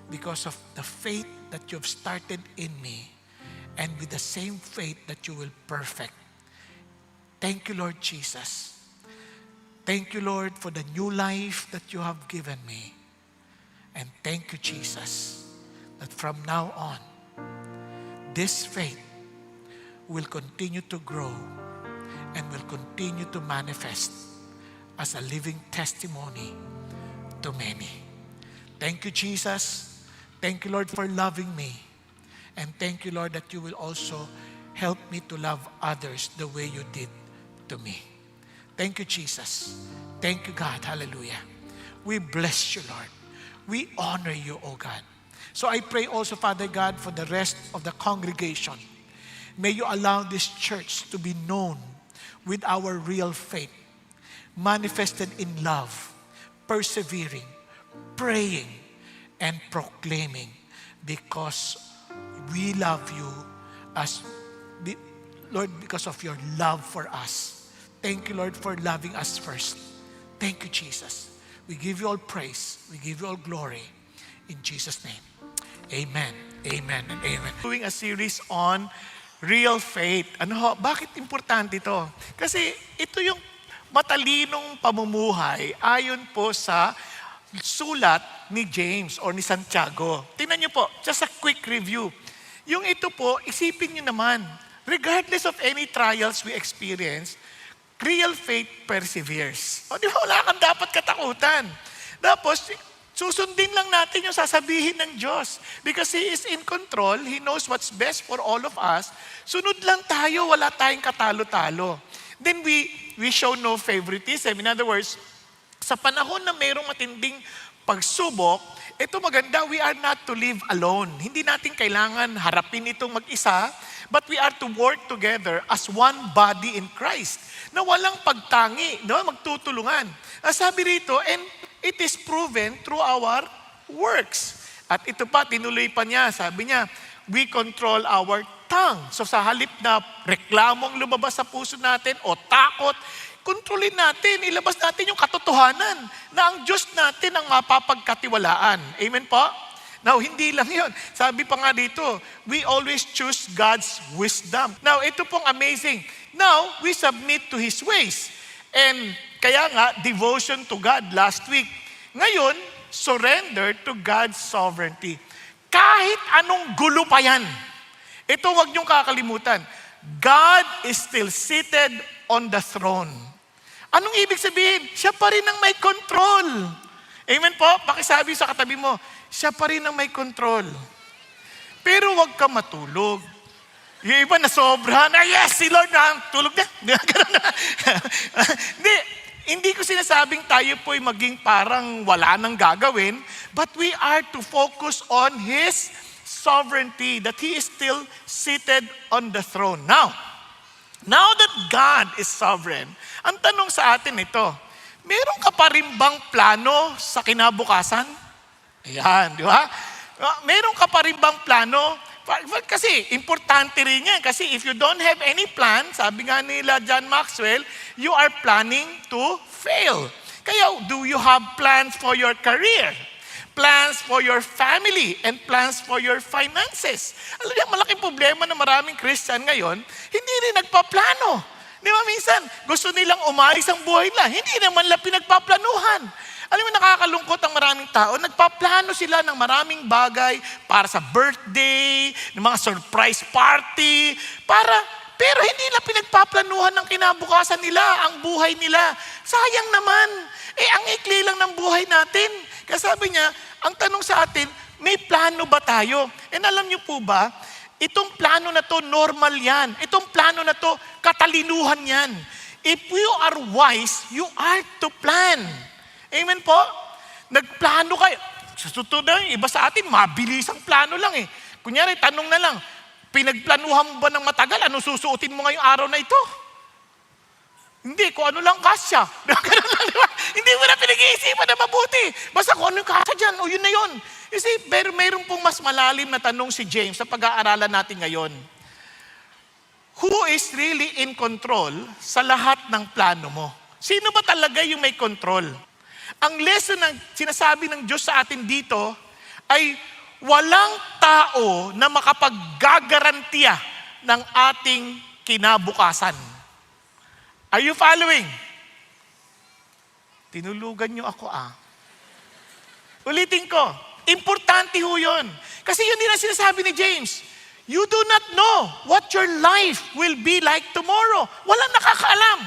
because of the faith that you've started in me, and with the same faith that you will perfect. Thank you, Lord Jesus. Thank you, Lord, for the new life that you have given me. And thank you, Jesus, that from now on, this faith will continue to grow and will continue to manifest as a living testimony to many. Thank you, Jesus. Thank you, Lord, for loving me. And thank you, Lord, that you will also help me to love others the way you did to me. Thank you, Jesus. Thank you, God. Hallelujah. We bless you, Lord. We honor you, O God. So I pray also, Father God, for the rest of the congregation. May you allow this church to be known with our real faith, manifested in love, persevering, praying, and proclaiming, because we love you Lord, because of your love for us. Thank you, Lord, for loving us first. Thank you, Jesus. We give you all praise. We give you all glory. In Jesus' name, amen, amen, and amen. Doing a series on real faith. Bakit importante ito? Kasi ito yung matalinong pamumuhay ayon po sa sulat ni James or ni Santiago. Tingnan niyo po, just a quick review. Yung ito po, isipin niyo naman, regardless of any trials we experience, real faith perseveres. O di ba, wala kang dapat katakutan. Tapos, susundin lang natin yung sasabihin ng Diyos. Because He is in control, He knows what's best for all of us. Sunod lang tayo, wala tayong katalo-talo. Then we show no favoritism. In other words, sa panahon na mayroong matinding pagsubok, ito maganda, we are not to live alone. Hindi natin kailangan harapin itong mag-isa, but we are to work together as one body in Christ, na walang pagtangi, no? Magtutulungan. Sabi rito, and it is proven through our works. At ito pa, tinuloy pa niya, sabi niya, we control our tongue. So sa halip na reklamong lumabas sa puso natin o takot, kontrolin natin, ilabas natin yung katotohanan na ang Diyos natin ang mapapagkatiwalaan. Amen po? Now, hindi lang yun. Sabi pa nga dito, we always choose God's wisdom. Now, ito pong amazing. Now, we submit to His ways. And kaya nga, devotion to God last week. Ngayon, surrender to God's sovereignty. Kahit anong gulo pa yan, ito wag niyong kakalimutan. God is still seated on the throne. Anong ibig sabihin? Siya pa rin ang may control. Amen po? Pakisabi sa katabi mo, siya pa rin ang may control. Pero wag ka matulog. Yung iba na sobra na, yes, si Lord na, tulog na. Hindi ko sinasabing tayo po'y maging parang wala nang gagawin, but we are to focus on His sovereignty, that He is still seated on the throne. Now that God is sovereign, ang tanong sa atin ito, meron ka pa rin bang plano sa kinabukasan? Ayan, di ba? Meron ka pa rin bang plano? Kasi importante rin yan. Kasi if you don't have any plan, sabi nga nila John Maxwell, you are planning to fail. Kaya do you have plans for your career? Plans for your family and plans for your finances. Alam niyo, malaking problema ng maraming Christian ngayon, hindi rin nagpaplano. Di ba minsan, gusto nilang umayos ang buhay nila, hindi naman lang pinagpaplanuhan. Alam mo, nakakalungkot ang maraming tao, nagpaplano sila ng maraming bagay para sa birthday, ng mga surprise party, pero hindi nila pinagpaplanuhan ng kinabukasan nila, ang buhay nila. Sayang naman. Ang ikli lang ng buhay natin. Kaya sabi niya, ang tanong sa atin, may plano ba tayo? And alam niyo po ba, itong plano na to, normal yan. Itong plano na to, katalinuhan yan. If you are wise, you are to plan. Amen po? Nagplano kayo. Sa totoo na, iba sa atin, mabilis ang plano lang eh. Kunyari, tanong na lang, pinagplanuhan mo ba ng matagal? Ano susuotin mo ngayong araw na ito? Hindi, kung ano lang kasya. Hindi mo na pinag-iisipan na mabuti. Basta kung ano yung kasya dyan, o yun na yun. You see, pero mayroon pong mas malalim na tanong si James sa pag-aaralan natin ngayon. Who is really in control sa lahat ng plano mo? Sino ba talaga yung may control? Ang lesson na sinasabi ng Diyos sa atin dito ay walang tao na makapaggagarantiya ng ating kinabukasan. Are you following? Tinulugan niyo ako Ulitin ko, importante ho yun. Kasi yun din ang sinasabi ni James. You do not know what your life will be like tomorrow. Walang nakakaalam.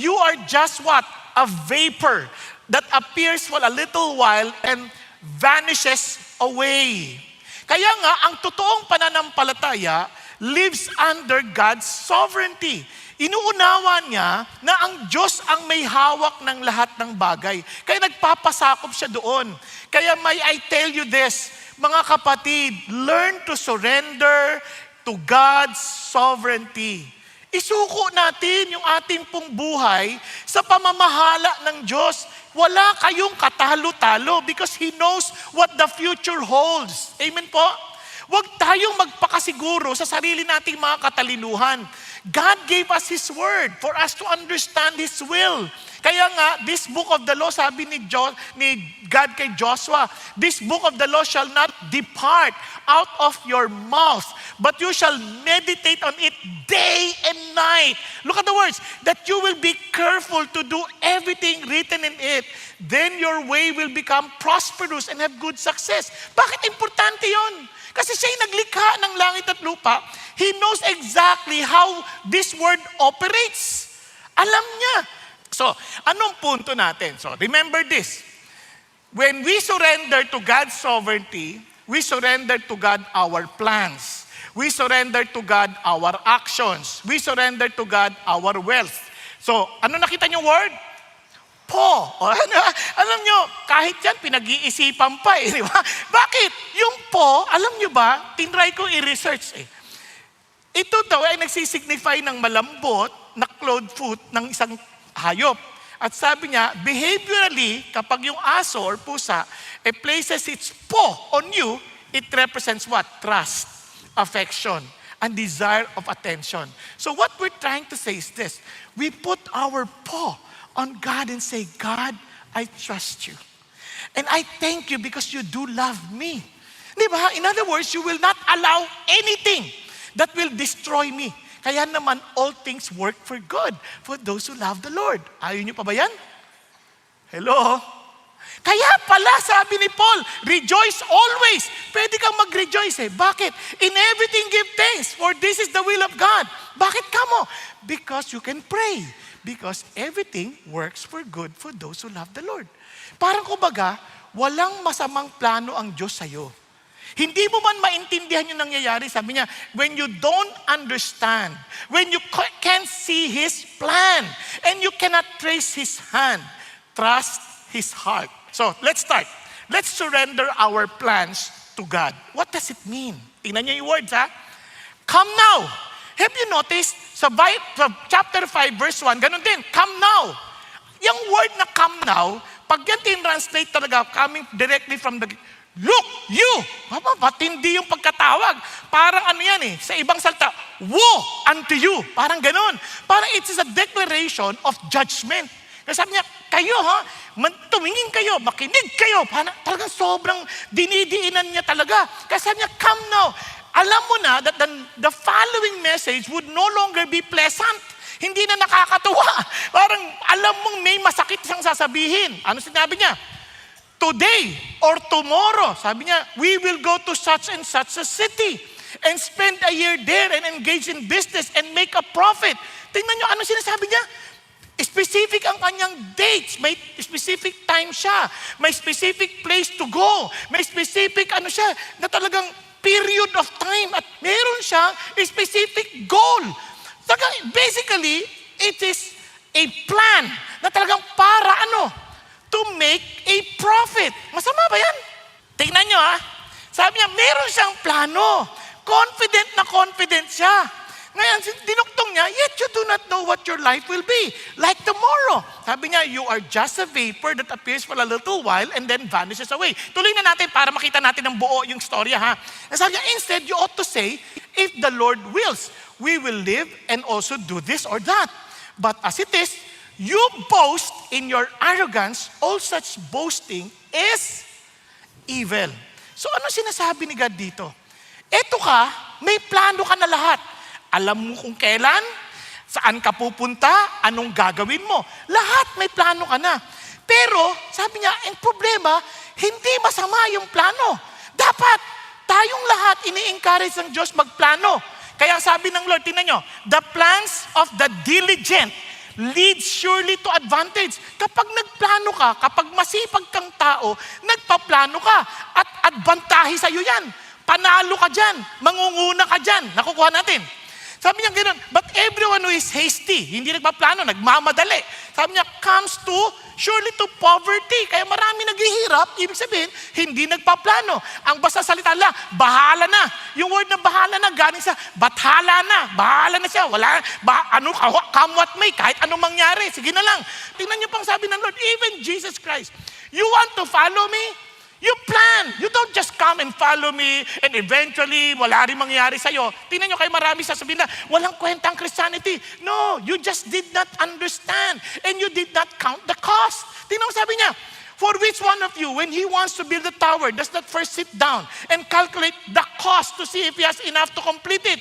You are just what? A vapor that appears for a little while and vanishes away. Kaya nga, ang totoong pananampalataya lives under God's sovereignty. Inuunawa niya na ang Diyos ang may hawak ng lahat ng bagay. Kaya nagpapasakop siya doon. Kaya may I tell you this, mga kapatid, learn to surrender to God's sovereignty. Isuko natin yung ating pong buhay sa pamamahala ng Diyos. Wala kayong katalo-talo because He knows what the future holds. Amen po? Huwag tayong magpakasiguro sa sarili nating mga katalinuhan. God gave us His Word for us to understand His will. Kaya nga, this book of the law, sabi ni God kay Joshua, this book of the law shall not depart out of your mouth, but you shall meditate on it day and night. Look at the words, that you will be careful to do everything written in it. Then your way will become prosperous and have good success. Bakit importante yon? Kasi siya'y naglikha ng langit at lupa. He knows exactly how this word operates. Alam niya. So, anong punto natin? So, remember this. When we surrender to God's sovereignty, we surrender to God our plans. We surrender to God our actions. We surrender to God our wealth. So, ano nakita niyo word? Po. Alam nyo, kahit yan, pinag-iisipan pa di ba? Bakit? Yung po, alam nyo ba, tinry ko i-research Ito daw ay nagsisignify ng malambot na clawed foot ng isang hayop. At sabi niya, behaviorally, kapag yung aso or pusa, places its paw on you, it represents what? Trust, affection, and desire of attention. So what we're trying to say is this, we put our paw on God and say, God, I trust you. And I thank you because you do love me. Di ba? In other words, you will not allow anything that will destroy me. Kaya naman, all things work for good for those who love the Lord. Ayaw niyo pa ba yan? Hello? Kaya pala, sabi ni Paul, rejoice always. Pwede kang mag-rejoice Bakit? In everything give thanks, for this is the will of God. Bakit ka mo? Because you can pray. Because everything works for good for those who love the Lord. Parang kumbaga, walang masamang plano ang Diyos sa'yo. Hindi mo man maintindihan yung nangyayari, sabi niya, when you don't understand, when you can't see His plan, and you cannot trace His hand, trust His heart. So, let's start. Let's surrender our plans to God. What does it mean? Tingnan niyo yung words, Come now. Have you noticed, sa chapter 5, verse 1, ganun din, come now. Yung word na come now, pag yan tin-translate talaga, coming directly from the Look, you. Matindi yung pagkatawag. Parang ano yan sa ibang salta, woe unto you. Parang ganun. Parang it is a declaration of judgment. Kasi sabi niya, kayo tumingin kayo, makinig kayo. Talagang sobrang dinidiinan niya talaga. Kasi sabi niya, come now. Alam mo na that the following message would no longer be pleasant. Hindi na nakakatuwa. Parang alam mong may masakit siyang sasabihin. Ano sinabi niya? Today or tomorrow, sabi niya, we will go to such and such a city and spend a year there and engage in business and make a profit. Tingnan niyo, ano sinasabi niya? Specific ang kanyang dates. May specific time siya. May specific place to go. May specific siya, na talagang period of time. At meron siya specific goal. Basically, it is a plan na talagang para to make a profit. Masama ba yan? Tingnan nyo Sabi niya, meron siyang plano. Confident siya. Ngayon, dinuktong niya, yet you do not know what your life will be. Like tomorrow. Sabi niya, you are just a vapor that appears for a little while and then vanishes away. Tuloy na natin para makita natin ng buo yung storya Sabi niya, instead, you ought to say, if the Lord wills, we will live and also do this or that. But as it is, you boast in your arrogance, all such boasting is evil. So ano sinasabi ni God dito? Eto may plano ka na lahat. Alam mo kung kailan, saan ka pupunta, anong gagawin mo. Lahat may plano ka na. Pero, sabi niya, ang problema, hindi masama yung plano. Dapat, tayong lahat ini-encourage ng Diyos magplano. Kaya sabi ng Lord, tingnan nyo, the plans of the diligent leads surely to advantage. Kapag nagplano ka, kapag masipag kang tao, nagpaplano ka, at advantahe sa'yo yan. Panalo ka dyan, mangunguna ka dyan. Nakukuha natin. Sabi niya gano'n, but everyone who is hasty, hindi nagpaplano, nagmamadali. Sabi niya, comes to, surely to poverty. Kaya marami naghihirap, ibig sabihin, hindi nagpaplano. Ang basta salita lang, bahala na. Yung word na bahala na, galing sa bathala na. Bahala na siya. Wala, come what may, kahit anong mangyari. Sige na lang. Tingnan niyo pang sabi ng Lord, even Jesus Christ, you want to follow me? You plan. You don't just come and follow me and eventually wala rin mangyari sa'yo. Tingnan nyo kayo marami sasabihin na, walang kwentang Christianity. No, you just did not understand and you did not count the cost. Tingnan mo sabi niya, for which one of you, when he wants to build a tower, does not first sit down and calculate the cost to see if he has enough to complete it?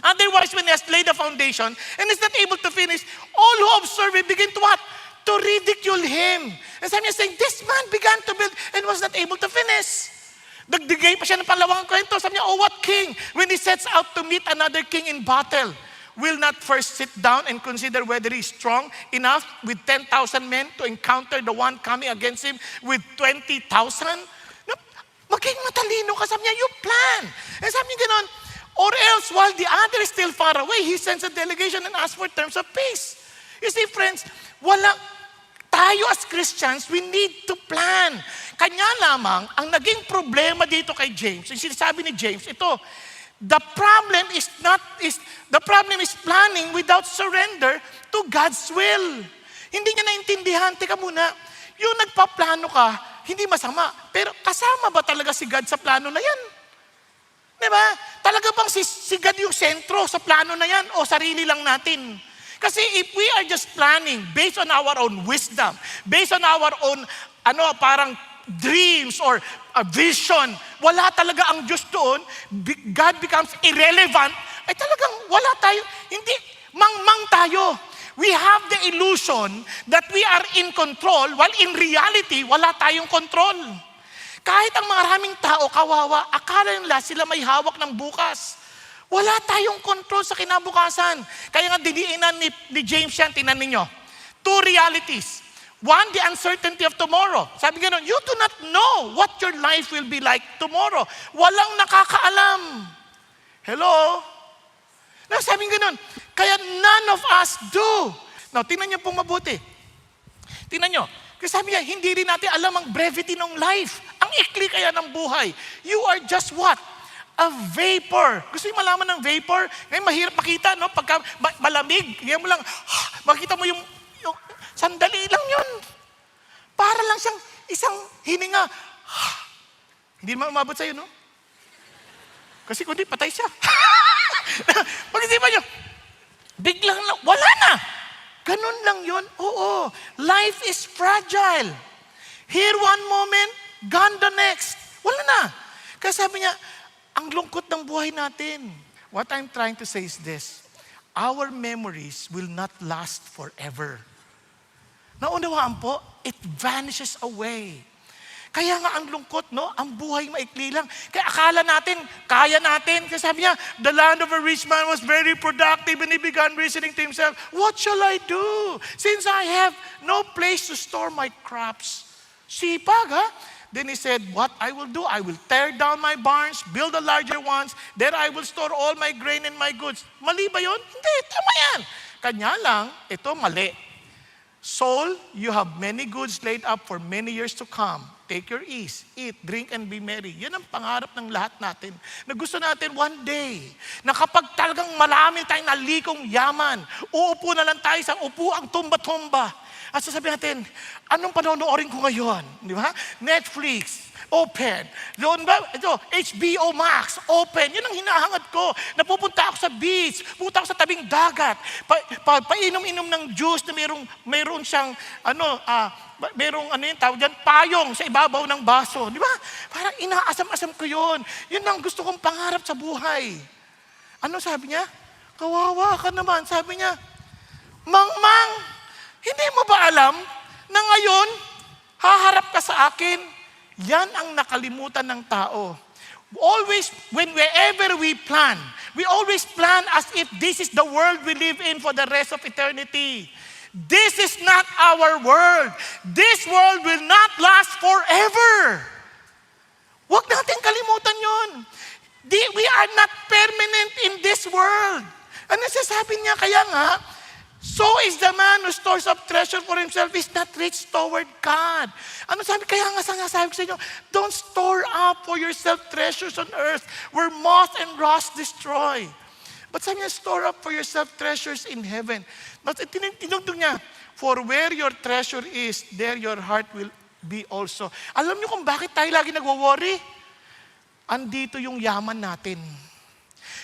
Otherwise, when he has laid the foundation and is not able to finish, all who observe it begin to what? To ridicule him. And sabi niya saying, this man began to build and was not able to finish. Dagdigay pa siya ng pangalawang kwento. Sabi niya, oh, what king, when he sets out to meet another king in battle, will not first sit down and consider whether he is strong enough with 10,000 men to encounter the one coming against him with 20,000? Maging matalino ka. Sabi niya, you plan. And sabi niya gano'n, or else while the other is still far away, he sends a delegation and asks for terms of peace. You see, friends, tayo as Christians, we need to plan. Kanya lamang, ang naging problema dito kay James, yung sinasabi ni James, ito, the problem is planning without surrender to God's will. Hindi niya naintindihan, teka muna, yung nagpaplano ka, hindi masama, pero kasama ba talaga si God sa plano na yan? Diba? Talaga bang si God yung sentro sa plano na yan o sarili lang natin? Kasi if we are just planning based on our own wisdom, based on our own parang dreams or a vision, wala talaga ang Diyos doon, God becomes irrelevant, ay talagang wala tayo, hindi, mangmang tayo. We have the illusion that we are in control, while in reality, wala tayong control. Kahit ang maraming tao, kawawa, akala nila sila may hawak ng bukas. Wala tayong control sa kinabukasan. Kaya nga diniinan ni James yan, tinan ninyo. Two realities. One, the uncertainty of tomorrow. Sabi gano'n, you do not know what your life will be like tomorrow. Walang nakakaalam. Hello? Now, sabi gano'n, kaya none of us do. Now, tingnan niyo pong mabuti. Tingnan niyo. Kasi sabi niya, hindi rin natin alam ang brevity ng life. Ang ikli kaya ng buhay. You are just what? A vapor. Gusto niyo malaman ng vapor? Ngayon mahirap makita, no? Pagka malamig, ngayon mo lang, makita mo yung sandali lang yun. Para lang siyang isang hininga. Hindi naman umabot sa'yo, no? Kasi kundi patay siya. Pag-isipan nyo, biglang wala na. Ganun lang yun. Oo, life is fragile. Here one moment, gone the next. Wala na. Kaya sabi niya, ang lungkot ng buhay natin. What I'm trying to say is this, our memories will not last forever. Naunawaan po, it vanishes away. Kaya nga ang lungkot, no? Ang buhay maikli lang. Kaya akala natin, kaya natin. Kasi sabi niya, the land of a rich man was very productive and he began reasoning to himself, what shall I do? Since I have no place to store my crops. Sipag, ha? Then he said, what I will do, I will tear down my barns, build the larger ones, there I will store all my grain and my goods. Mali ba yun? Hindi, tama yan. Kanya lang, ito mali. Soul, you have many goods laid up for many years to come. Take your ease, eat, drink, and be merry. Yan ang pangarap ng lahat natin. Na gusto natin one day, na kapag talagang marami tayong nalikong yaman, uupo na lang tayo sa upuang tumba-tumba. At sasabihin natin, anong panonoorin ko ngayon? Di ba? Netflix, open. Doon ba? Ito, HBO Max, open. Yan ang hinahangad ko. Napupunta ako sa beach, pupunta ako sa tabing dagat, painom-inom ng juice na mayroon siyang, merong yung tawag dyan, payong sa ibabaw ng baso. Di ba? Parang inaasam-asam ko yun. Yun ang gusto kong pangarap sa buhay. Ano sabi niya? Kawawa ka naman. Sabi niya, Mang, hindi mo ba alam na ngayon, haharap ka sa akin? Yan ang nakalimutan ng tao. Always, whenever we always plan as if this is the world we live in for the rest of eternity. This is not our world. This world will not last forever. Huwag natin kalimutan yun. We are not permanent in this world. Ano sasabi niya? Kaya nga, so is the man who stores up treasure for himself is not rich toward God. Ano sabi? Kaya nga sinasabi ko sa inyo, don't store up for yourself treasures on earth where moth and rust destroy. But sabi niya, store up for yourself treasures in heaven. Tinugtog niya, for where your treasure is, there your heart will be also. Alam niyo kung bakit tayo lagi nagwo-worry? Andito yung yaman natin.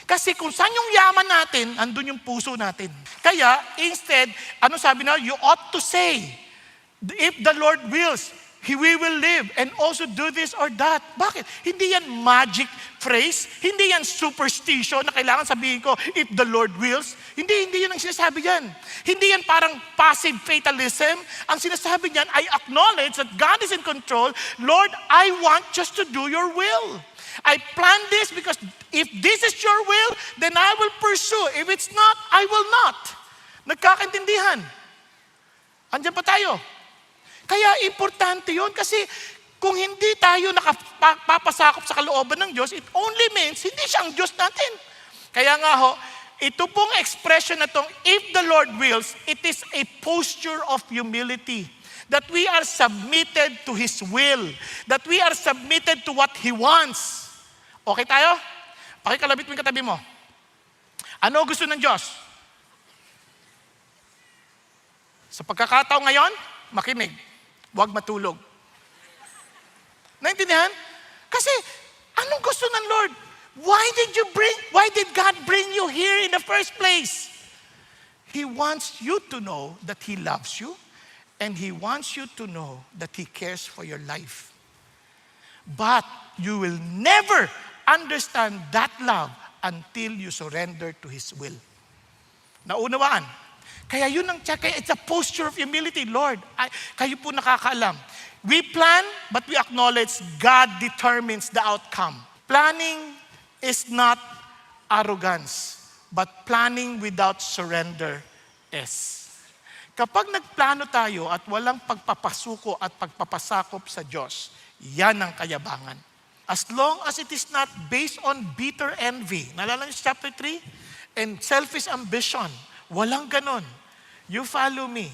Kasi kung saan yung yaman natin, andun yung puso natin. Kaya, instead, ano sabi na, you ought to say, if the Lord wills, we will live and also do this or that. Bakit? Hindi yan magic phrase. Hindi yan superstition na kailangan sabihin ko, if the Lord wills. Hindi yan ang sinasabi yan. Hindi yan parang passive fatalism. Ang sinasabi niyan, I acknowledge that God is in control. Lord, I want just to do your will. I plan this because if this is your will, then I will pursue. If it's not, I will not. Nagkakaintindihan. Andiyan pa tayo. Kaya importante yun kasi kung hindi tayo nakapapasakop sa kalooban ng Diyos, it only means hindi siya ang Diyos natin. Kaya nga ho, ito pong expression na tong, if the Lord wills, it is a posture of humility. That we are submitted to His will. That we are submitted to what He wants. Okay tayo? Pakikalabit mo yung katabi mo. Ano gusto ng Diyos? Sa pagkakataon ngayon, makinig. Huwag matulog. Naintindihan? Kasi, anong gusto ng Lord? Why did God bring you here in the first place? He wants you to know that He loves you, and He wants you to know that He cares for your life. But you will never understand that love until you surrender to His will. Naunawaan? Kaya yun ang kaya it's a posture of humility. Lord, kayo po nakakaalam. We plan, but we acknowledge God determines the outcome. Planning is not arrogance, but planning without surrender is. Kapag nagplano tayo at walang pagpapasuko at pagpapasakop sa Diyos, yan ang kayabangan. As long as it is not based on bitter envy, naalala niyo sa chapter 3? And selfish ambition, walang ganon. You follow me.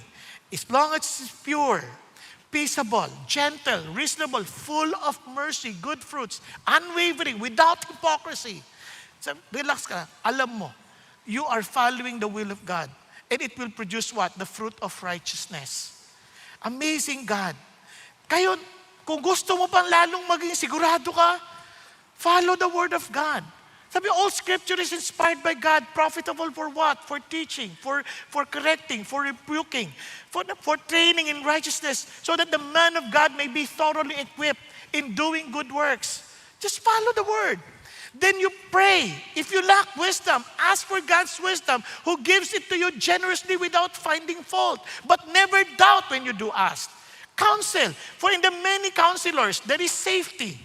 As long as it's pure, peaceable, gentle, reasonable, full of mercy, good fruits, unwavering, without hypocrisy. So, relax ka. Alam mo, you are following the will of God. And it will produce what? The fruit of righteousness. Amazing God. Kayo, Kung gusto mo pang lalong maging sigurado ka, follow the Word of God. Sabi, all Scripture is inspired by God, profitable for what? For teaching, for correcting, for rebuking, for training in righteousness, so that the man of God may be thoroughly equipped in doing good works. Just follow the Word. Then you pray. If you lack wisdom, ask for God's wisdom, who gives it to you generously without finding fault. But never doubt when you do ask. Counsel, for in the many counselors, there is safety.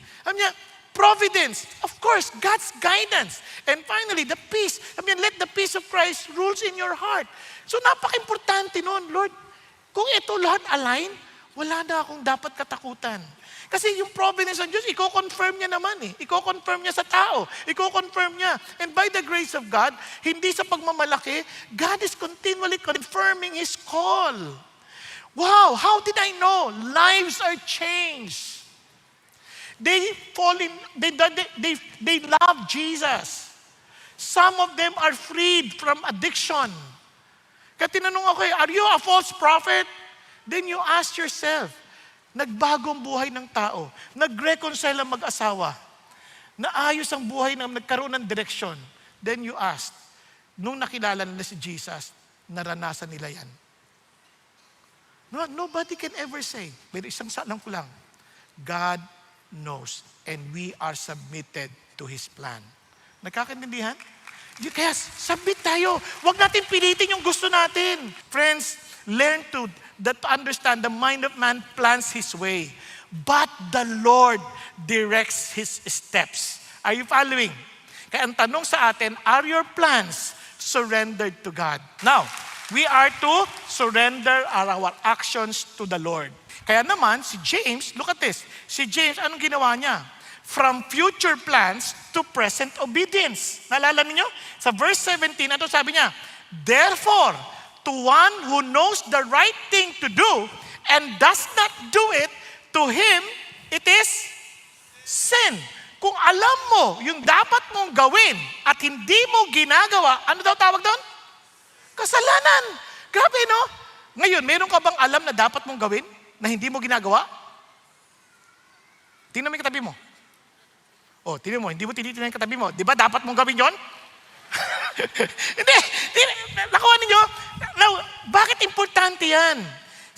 Providence, of course, God's guidance. And finally, the peace. Let the peace of Christ rules in your heart. So napaka-importante nun, Lord, kung ito lahat align, wala na akong dapat katakutan. Kasi yung providence ng Diyos, i-confirm niya naman eh. I-confirm niya sa tao. I-confirm niya. And by the grace of God, hindi sa pagmamalaki, God is continually confirming His call. Wow, how did I know? Lives are changed. They love Jesus. Some of them are freed from addiction. Kaya tinanong ako, are you a false prophet? Then you ask yourself, nagbago ang buhay ng tao, nag-reconcile ang mag-asawa, naayos ang buhay ng nagkaroon ng direksyon. Then you ask, nung nakilala nila si Jesus, naranasan nila yan. Nobody can ever say, pero isang salang ko lang, God knows, and we are submitted to His plan. Nagkakaintindihan? Kaya submit tayo. Huwag natin pilitin yung gusto natin. Friends, learn to understand the mind of man plans his way, but the Lord directs his steps. Are you following? Kaya ang tanong sa atin, are your plans surrendered to God? Now, we are to surrender our actions to the Lord. Kaya naman, si James, look at this. Si James, anong ginawa niya? From future plans to present obedience. Naalala niyo? Sa verse 17, ano sabi niya? Therefore, to one who knows the right thing to do and does not do it, to him, it is sin. Kung alam mo yung dapat mong gawin at hindi mo ginagawa, ano daw tawag doon? Kasalanan. Grabe, no? Ngayon, meron ka bang alam na dapat mong gawin na hindi mo ginagawa? Tingnan mo yung katabi mo. Tingnan mo, hindi mo tinitingnan yung katabi mo. Di ba dapat mong gawin yon? Hindi. Nakuha ninyo? Now, bakit importante yan?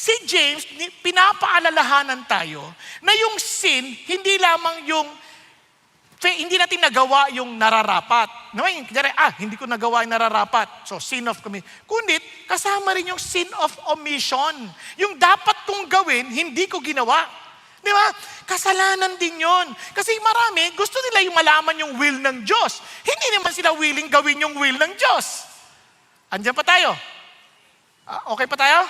Si James, pinapaalalahanan tayo na yung sin, hindi lamang yung hindi natin nagawa yung nararapat. Hindi ko nagawa yung nararapat. So, sin of commission. Kundi, kasama rin yung sin of omission. Yung dapat kong gawin, hindi ko ginawa. Di ba? Kasalanan din yon. Kasi marami, gusto nila yung malaman yung will ng Diyos. Hindi naman sila willing gawin yung will ng Diyos. Andiyan pa tayo? Okay pa tayo?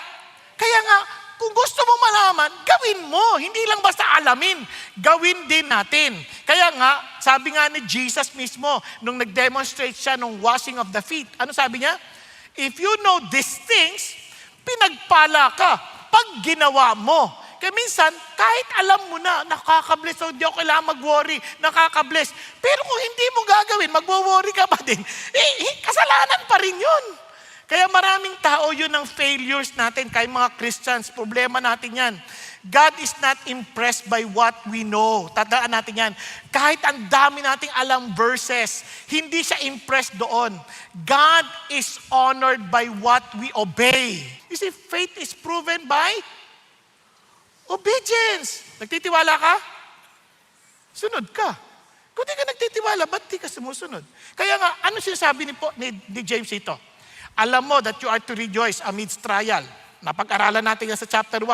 Kaya nga, kung gusto mo malaman, gawin mo. Hindi lang basta alamin. Gawin din natin. Kaya nga, sabi nga ni Jesus mismo, nung nag-demonstrate siya nung washing of the feet, ano sabi niya? If you know these things, pinagpala ka pag ginawa mo. Kaya minsan, kahit alam mo na, nakaka-bless, so di ako kailangan mag-worry, nakaka-bless. Pero kung hindi mo gagawin, mag-worry ka pa din, kasalanan pa rin yun. Kaya maraming tao yun ang failures natin, kaya mga Christians, problema natin yan. God is not impressed by what we know. Tandaan natin yan. Kahit ang dami nating alam verses, hindi siya impressed doon. God is honored by what we obey. You see, faith is proven by obedience. Nagtitiwala ka? Sunod ka. Kung di ka nagtitiwala, ba't di ka sumusunod? Kaya nga, ano sinasabi ni James ito? Alam mo that you are to rejoice amidst trial. Napag-aralan natin yan sa chapter 1.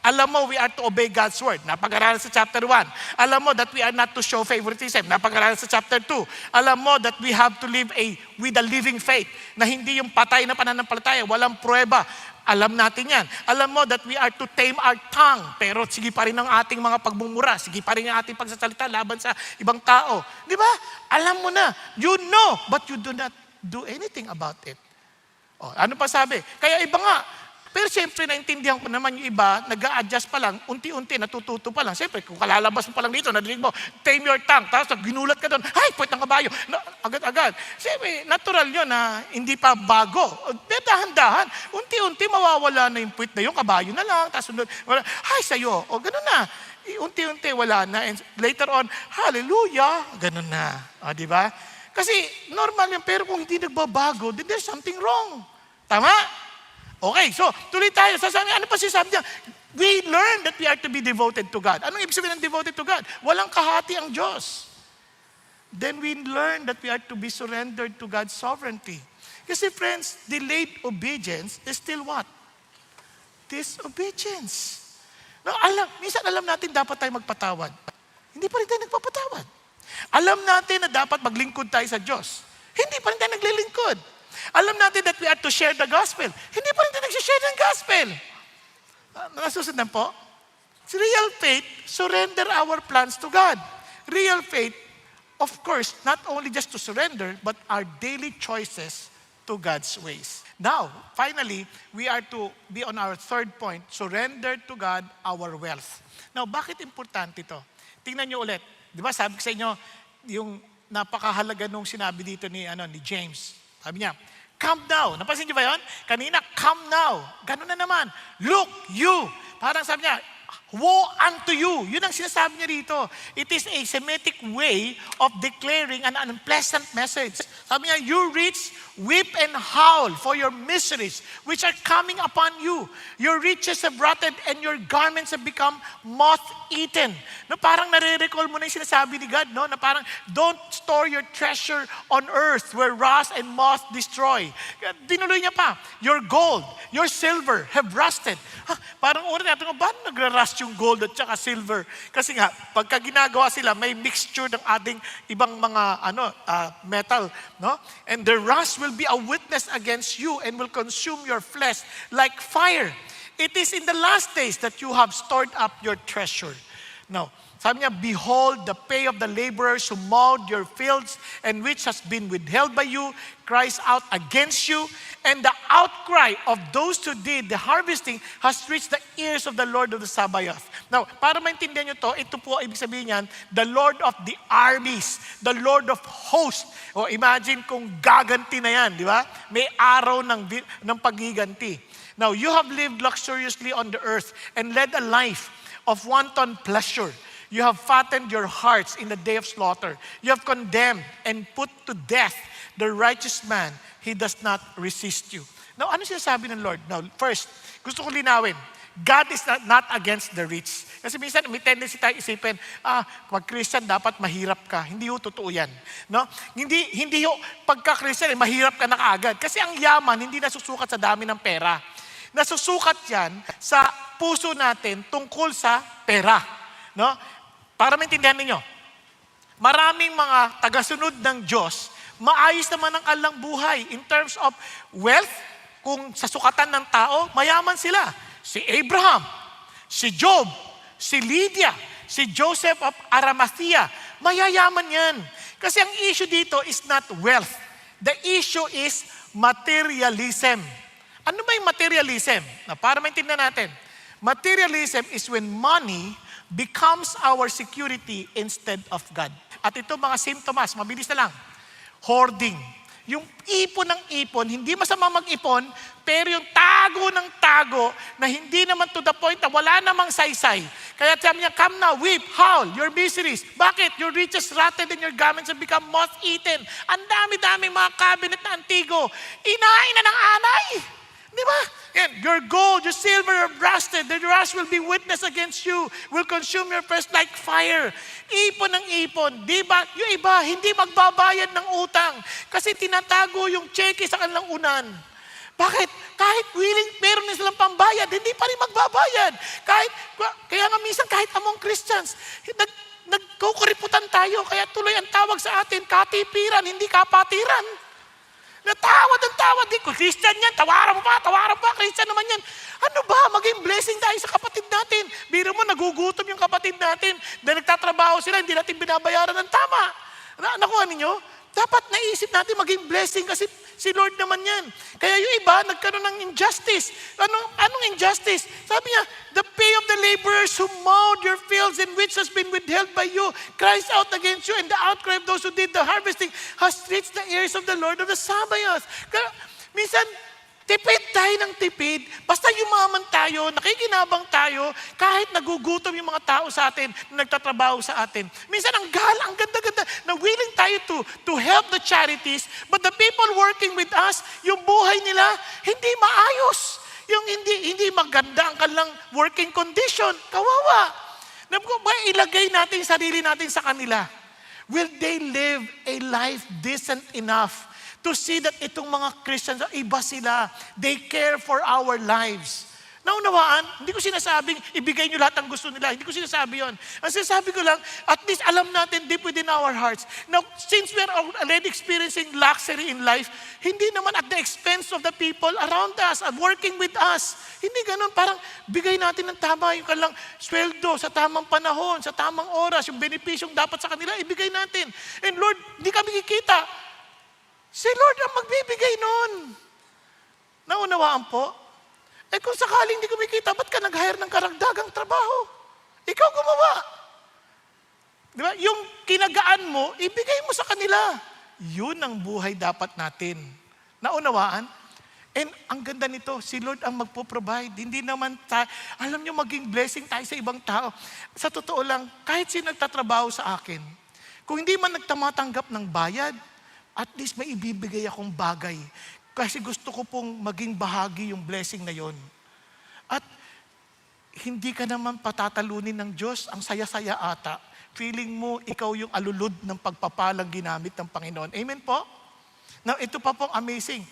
Alam mo, we are to obey God's word. Napag-aralan sa chapter 1. Alam mo that we are not to show favoritism. Napag-aralan sa chapter 2. Alam mo that we have to live with a living faith, na hindi yung patay na pananampalataya, walang pruweba. Alam natin yan. Alam mo that we are to tame our tongue, pero sige pa rin ang ating mga pagmumura, sige pa rin ang ating pagsasalita laban sa ibang tao. Di ba? Alam mo na. You know, but you do not do anything about it. Ano pa sabi? Kaya iba nga. Pero siyempre, naintindihan ko naman yung iba, nag-a-adjust pa lang, unti-unti, natututo pa lang. Siyempre, kung kalalabas mo pa lang dito, nadinig mo, tame your tongue, tapos ginulat ka doon, ay, puwet ng kabayo, agad-agad. Siyempre, natural yun na hindi pa bago. Dahan-dahan, unti-unti, mawawala na yung puwet na yung kabayo na lang, tapos ay, sa'yo, ganun na. unti-unti wala na. And later on, hallelujah, ganun na. Di ba? Kasi normal yan, pero kung hindi nagbabago, then there's something wrong. Tama? Okay, so tuloy tayo. Sasabi, ano pa sinasabi niya? We learn that we are to be devoted to God. Anong ibig sabihin ng devoted to God? Walang kahati ang Diyos. Then we learn that we are to be surrendered to God's sovereignty. Kasi friends, delayed obedience is still what? Disobedience. No, minsan alam natin dapat tayo magpatawad. Hindi pa rin tayo nagpapatawad. Alam natin na dapat maglingkod tayo sa Diyos. Hindi pa rin tayo naglilingkod. Alam natin that we are to share the gospel. Hindi pa rin tayo nagsishare ng gospel. Nasusundan po? Real faith, surrender our plans to God. Real faith, of course, not only just to surrender, but our daily choices to God's ways. Now, finally, we are to be on our third point, surrender to God our wealth. Now, bakit importante ito? Tingnan nyo ulit. Di ba sabi ko sa inyo, yung napakahalaga nung sinabi dito ni James. Sabi niya, come now. Napansin niyo ba yun? Kanina, come now. Ganun na naman. Look, you. Parang sabi niya, woe unto you. Yun ang sinasabi niya rito. It is a Semitic way of declaring an unpleasant message. Sabi niya, you rich, weep and howl for your miseries which are coming upon you. Your riches have rotted and your garments have become moth-eaten. No, parang nare-recall mo na yung sinasabi ni God, no? Na parang, don't store your treasure on earth where rust and moth destroy. Dinuloy niya pa, your gold, your silver have rusted. Parang una natin, ba't nagra-rust yung gold at saka silver? Kasi nga, pagka ginagawa sila, may mixture ng ating ibang mga metal, no? And the rust will be a witness against you and will consume your flesh like fire. It is in the last days that you have stored up your treasure. Now, sabi niya, behold, the pay of the laborers who mowed your fields and which has been withheld by you cries out against you, and the outcry of those who did the harvesting has reached the ears of the Lord of the Sabaoth. Now, para maintindihan nyo to, ito po ibig sabihin niyan, the Lord of the armies, the Lord of hosts. O imagine kung gaganti na yan, di ba? May araw ng pagiganti. Now, you have lived luxuriously on the earth and led a life of wanton pleasure. You have fattened your hearts in the day of slaughter. You have condemned and put to death the righteous man. He does not resist you. Now, ano sinasabi ng Lord? Now, first, gusto ko linawin. God is not against the rich. Kasi minsan may tendency tayo isipin, pag Christian dapat mahirap ka. Hindi ho totoo yan. No? Hindi ho, pagka Christian, mahirap ka na kaagad. Kasi ang yaman, hindi nasusukat sa dami ng pera. Nasusukat yan sa puso natin tungkol sa pera. No? Para maintindihan ninyo, maraming mga tagasunod ng Diyos, maayos naman ang kanilang buhay in terms of wealth. Kung sa sukatan ng tao, mayaman sila. Si Abraham, si Job, si Lydia, si Joseph of Arimathea, mayayaman yan. Kasi ang issue dito is not wealth. The issue is materialism. Ano ba yung materialism? Para maintindihan natin, materialism is when money becomes our security instead of God. At ito mga symptoms, mabilis na lang. Hoarding. Yung ipon ng ipon, hindi masama mag-ipon, pero yung tago ng tago na hindi naman to the point na wala namang saysay. Kaya sabi niya, come now, weep, howl, your miseries. Bakit? Your riches rotted and your garments have become moth-eaten. Ang dami-dami mga cabinet na antigo. Inain na ng anay. Di ba? Yan, your gold, your silver are rusted. The rust will be witness against you. Will consume your flesh like fire. Ipon ng ipon. Di ba? Yung iba, hindi magbabayad ng utang. Kasi tinatago yung cheque sa kanilang unan. Bakit? Kahit willing, meron na silang pambayad, hindi pa rin magbabayad. Kaya nga minsan kahit among Christians, nagkukuriputan tayo. Kaya tuloy ang tawag sa atin, katipiran, hindi kapatiran. Natawad ang tawad. Di ko, Christian yan, tawaran mo pa, Christian naman yan. Ano ba? Maging blessing tayo sa kapatid natin. Biro mo, nagugutom yung kapatid natin. Dahil nagtatrabaho sila, hindi natin binabayaran ng tama. Nakuha ninyo? Dapat naisip natin maging blessing kasi si Lord naman yan. Kaya yung iba, nagkaroon ng injustice. Anong injustice? Sabi niya, the pay of the laborers who mowed your fields and which has been withheld by you cries out against you, and the outcry of those who did the harvesting has reached the ears of the Lord of the Sabaoth. Kaya, minsan, Tipid tayo ng tipid. Basta yumaman tayo, nakikinabang tayo, kahit nagugutom yung mga tao sa atin, na nagtatrabaho sa atin. Minsan ang ganda-ganda, na willing tayo to help the charities, but the people working with us, yung buhay nila, hindi maayos. Yung hindi maganda ang kanilang working condition. Kawawa. Ilagay natin yung sarili natin sa kanila. Will they live a life decent enough to see that itong mga Christians, iba sila. They care for our lives. Naunawaan, hindi ko sinasabing ibigay nyo lahat ng gusto nila. Hindi ko sinasabi yon. Ang sinasabi ko lang, at least alam natin deep within our hearts. Now, since we are already experiencing luxury in life, hindi naman at the expense of the people around us, working with us. Hindi ganun, parang bigay natin ng tama yung kanilang sweldo sa tamang panahon, sa tamang oras, yung benepisyong dapat sa kanila, ibigay natin. And Lord, hindi kami kikita. Si Lord ang magbibigay nun. Naunawaan po? Kung sakaling hindi kumikita, ba't ka nag-hire ng karagdagang trabaho? Ikaw gumawa. Di ba? Yung kinagaan mo, ibigay mo sa kanila. Yun ang buhay dapat natin. Naunawaan? And ang ganda nito, si Lord ang magpo-provide. Hindi naman alam nyo, maging blessing tayo sa ibang tao. Sa totoo lang, kahit sino nagtatrabaho sa akin, kung hindi man nagtamatanggap ng bayad, at least may ibibigay akong bagay. Kasi gusto ko pong maging bahagi yung blessing na yon. At hindi ka naman patatalunin ng Diyos. Ang saya-saya ata. Feeling mo, ikaw yung alulod ng pagpapalang ginamit ng Panginoon. Amen po? Now, ito pa pong amazing.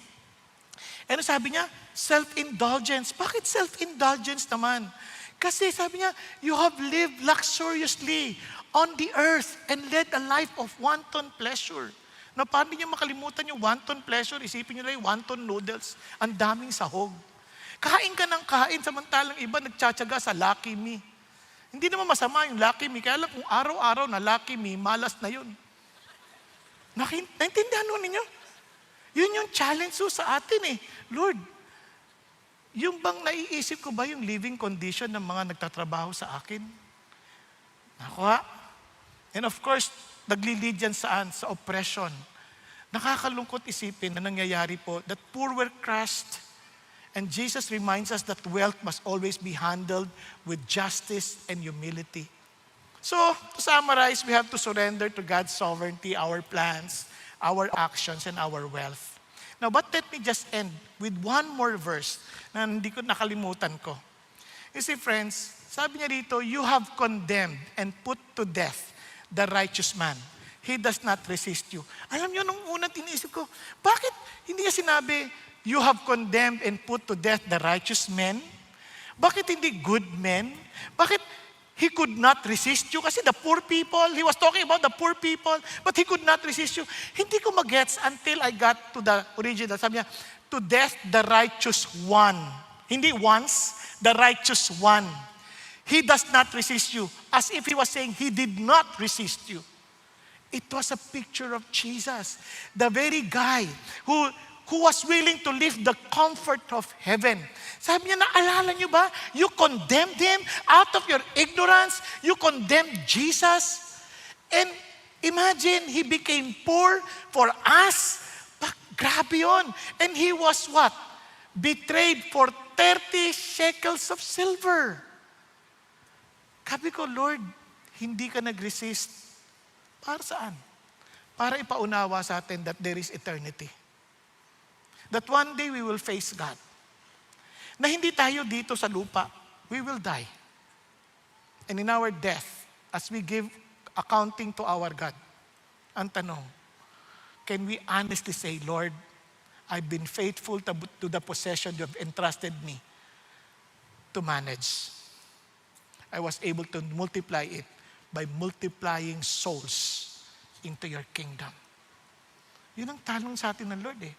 Ano sabi niya? Self-indulgence. Bakit self-indulgence naman? Kasi sabi niya, you have lived luxuriously on the earth and led a life of wanton pleasure. Na paano niyo makalimutan yung wanton pleasure? Isipin niyo lang yung wanton noodles. Ang daming sahog. Kain ka ng kain, samantalang iba nagtsatsaga sa Lucky Me. Hindi naman masama yung Lucky Me. Kaya lang kung araw-araw na Lucky Me, malas na yun. Naintindihan mo ninyo? Yun yung challenge sa atin eh. Lord, yung bang naiisip ko ba yung living condition ng mga nagtatrabaho sa akin? Nakuha. And of course, naglilid yan saan? Sa oppression. Nakakalungkot isipin na nangyayari po that poor were crushed. And Jesus reminds us that wealth must always be handled with justice and humility. So, to summarize, we have to surrender to God's sovereignty, our plans, our actions, and our wealth. Now, but let me just end with one more verse na hindi ko nakalimutan ko. You see, friends, sabi niya dito, you have condemned and put to death the righteous man. He does not resist you. Alam niyo, nung una tiniisip ko, bakit hindi niya sinabi, you have condemned and put to death the righteous men? Bakit hindi good men? Bakit he could not resist you? Kasi the poor people, he was talking about the poor people, but he could not resist you. Hindi ko magets until I got to the original. Sabi niya, to death the righteous one. Hindi once, the righteous one. He does not resist you. As if he was saying, he did not resist you. It was a picture of Jesus. The very guy who was willing to live the comfort of heaven. Sabi niya, naalala niyo ba? You condemned him out of your ignorance. You condemned Jesus. And imagine, he became poor for us. Grabe yun. And he was what? Betrayed for 30 shekels of silver. Sabi ko, Lord, hindi ka nag-resist. Para saan? Para ipaunawa sa atin that there is eternity. That one day we will face God. Na hindi tayo dito sa lupa. We will die. And in our death, as we give accounting to our God, ang tanong, can we honestly say, Lord, I've been faithful to the possession you have entrusted me to manage. I was able to multiply it by multiplying souls into your kingdom. Yun ang tanong sa atin ng Lord eh.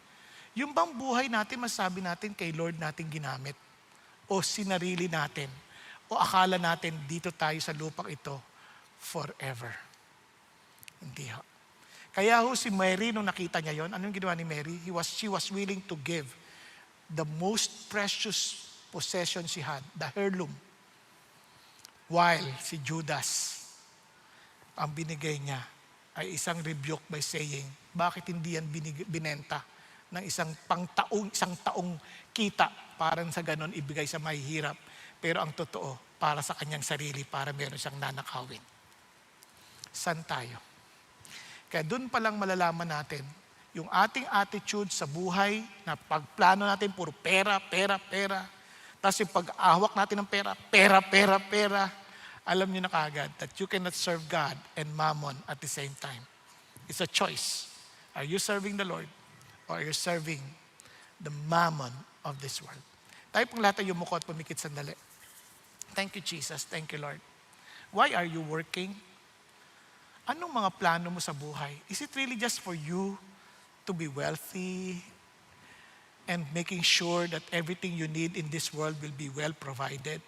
Yung bang buhay natin, masasabi natin kay Lord natin ginamit? O sinarili natin? O akala natin dito tayo sa lupang ito forever? Hindi ho. Kaya ho si Mary, nung nakita niya yon, anong ginawa ni Mary? She was willing to give the most precious possession she had, the heirloom. While si Judas, ang binigay niya ay isang rebuke by saying, bakit hindi yan binenta ng isang isang taong kita para sa ganon ibigay sa mahihirap. Pero ang totoo, para sa kanyang sarili, para meron siyang nanakawin. Saan tayo? Kaya doon pa lang malalaman natin yung ating attitude sa buhay, na pagplano natin, puro pera, pera, pera. Tapos yung pag-ahawak natin ng pera, pera, pera, pera. Alam niyo na kaagad that you cannot serve God and mammon at the same time. It's a choice. Are you serving the Lord or are you serving the mammon of this world? Tayo pong lahat ay yumuko at pumikit sandali. Thank you, Jesus. Thank you, Lord. Why are you working? Anong mga plano mo sa buhay? Is it really just for you to be wealthy and making sure that everything you need in this world will be well provided?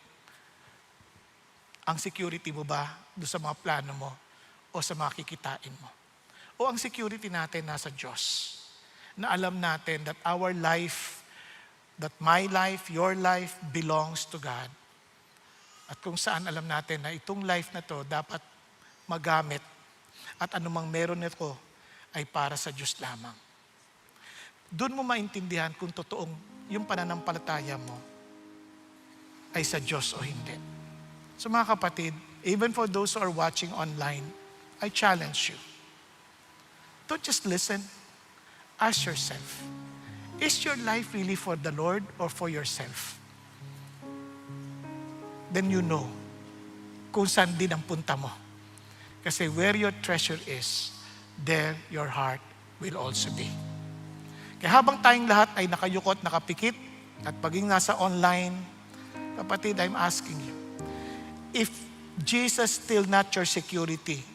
Ang security mo ba doon sa mga plano mo o sa mga kikitain mo? O ang security natin nasa Diyos? Na alam natin that our life, that my life, your life belongs to God. At kung saan alam natin na itong life na to dapat magamit at anumang meron nito ay para sa Diyos lamang. Doon mo maintindihan kung totoong yung pananampalataya mo ay sa Diyos o hindi. So mga kapatid, even for those who are watching online, I challenge you. Don't just listen. Ask yourself, is your life really for the Lord or for yourself? Then you know kung saan din ang punta mo. Kasi where your treasure is, there your heart will also be. Kaya habang tayong lahat ay nakayukot, nakapikit, at paging nasa online, kapatid, I'm asking you, if Jesus still not your security,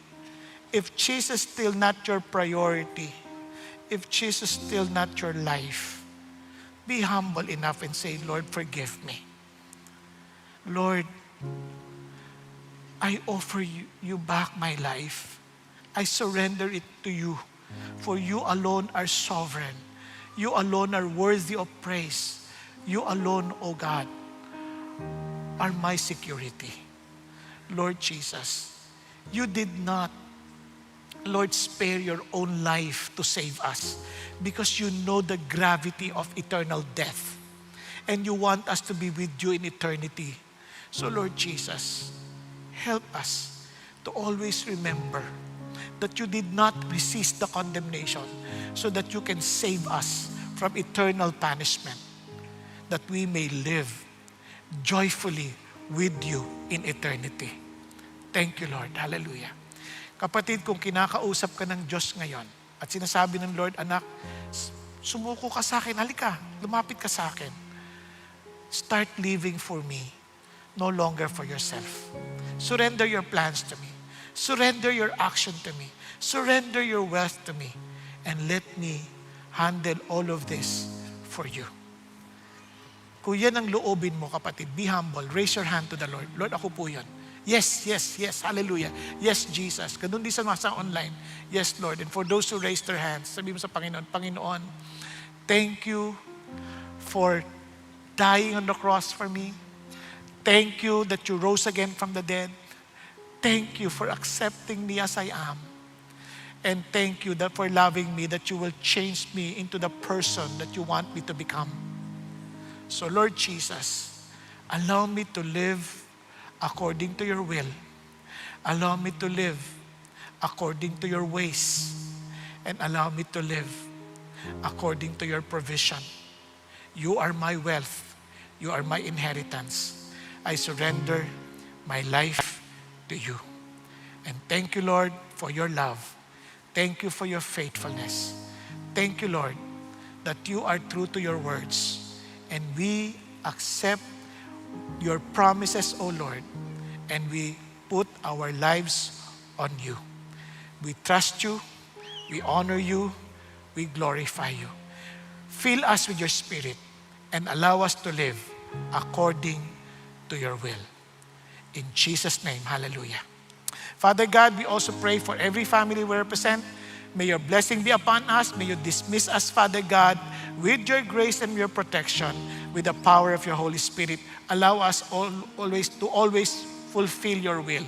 if Jesus still not your priority, if Jesus still not your life, be humble enough and say, Lord, forgive me. Lord, I offer you back my life. I surrender it to you. For you alone are sovereign. You alone are worthy of praise. You alone, O God, are my security. Lord Jesus, you did not, Lord, spare your own life to save us because you know the gravity of eternal death. And you want us to be with you in eternity. So Lord Jesus, help us to always remember that you did not resist the condemnation so that you can save us from eternal punishment, that we may live joyfully with you in eternity. Thank you, Lord. Hallelujah. Kapatid, kung kinakausap ka ng Diyos ngayon at sinasabi ng Lord, anak, sumuko ka sa akin, halika, lumapit ka sa akin. Start living for me, no longer for yourself. Surrender your plans to me. Surrender your action to me. Surrender your wealth to me. And let me handle all of this for you. Kung yan ang loobin mo, kapatid, be humble. Raise your hand to the Lord. Lord, ako po yan. Yes, yes, yes. Hallelujah. Yes, Jesus. Ganun din sa mga online. Yes, Lord. And for those who raise their hands, sabi mo sa Panginoon, Panginoon, thank you for dying on the cross for me. Thank you that you rose again from the dead. Thank you for accepting me as I am. And thank you that for loving me, that you will change me into the person that you want me to become. So Lord Jesus, allow me to live according to your will. Allow me to live according to your ways. And allow me to live according to your provision. You are my wealth. You are my inheritance. I surrender my life to you. And thank you, Lord, for your love. Thank you for your faithfulness. Thank you, Lord, that you are true to your words. And we accept your promises, O Lord, and we put our lives on you. We trust you, we honor you, we glorify you. Fill us with your Spirit and allow us to live according to your will. In Jesus' name, hallelujah. Father God, we also pray for every family we represent. May your blessing be upon us. May you dismiss us, Father God, with your grace and your protection, with the power of your Holy Spirit. Allow us always to fulfill your will.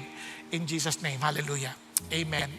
In Jesus' name, hallelujah. Amen.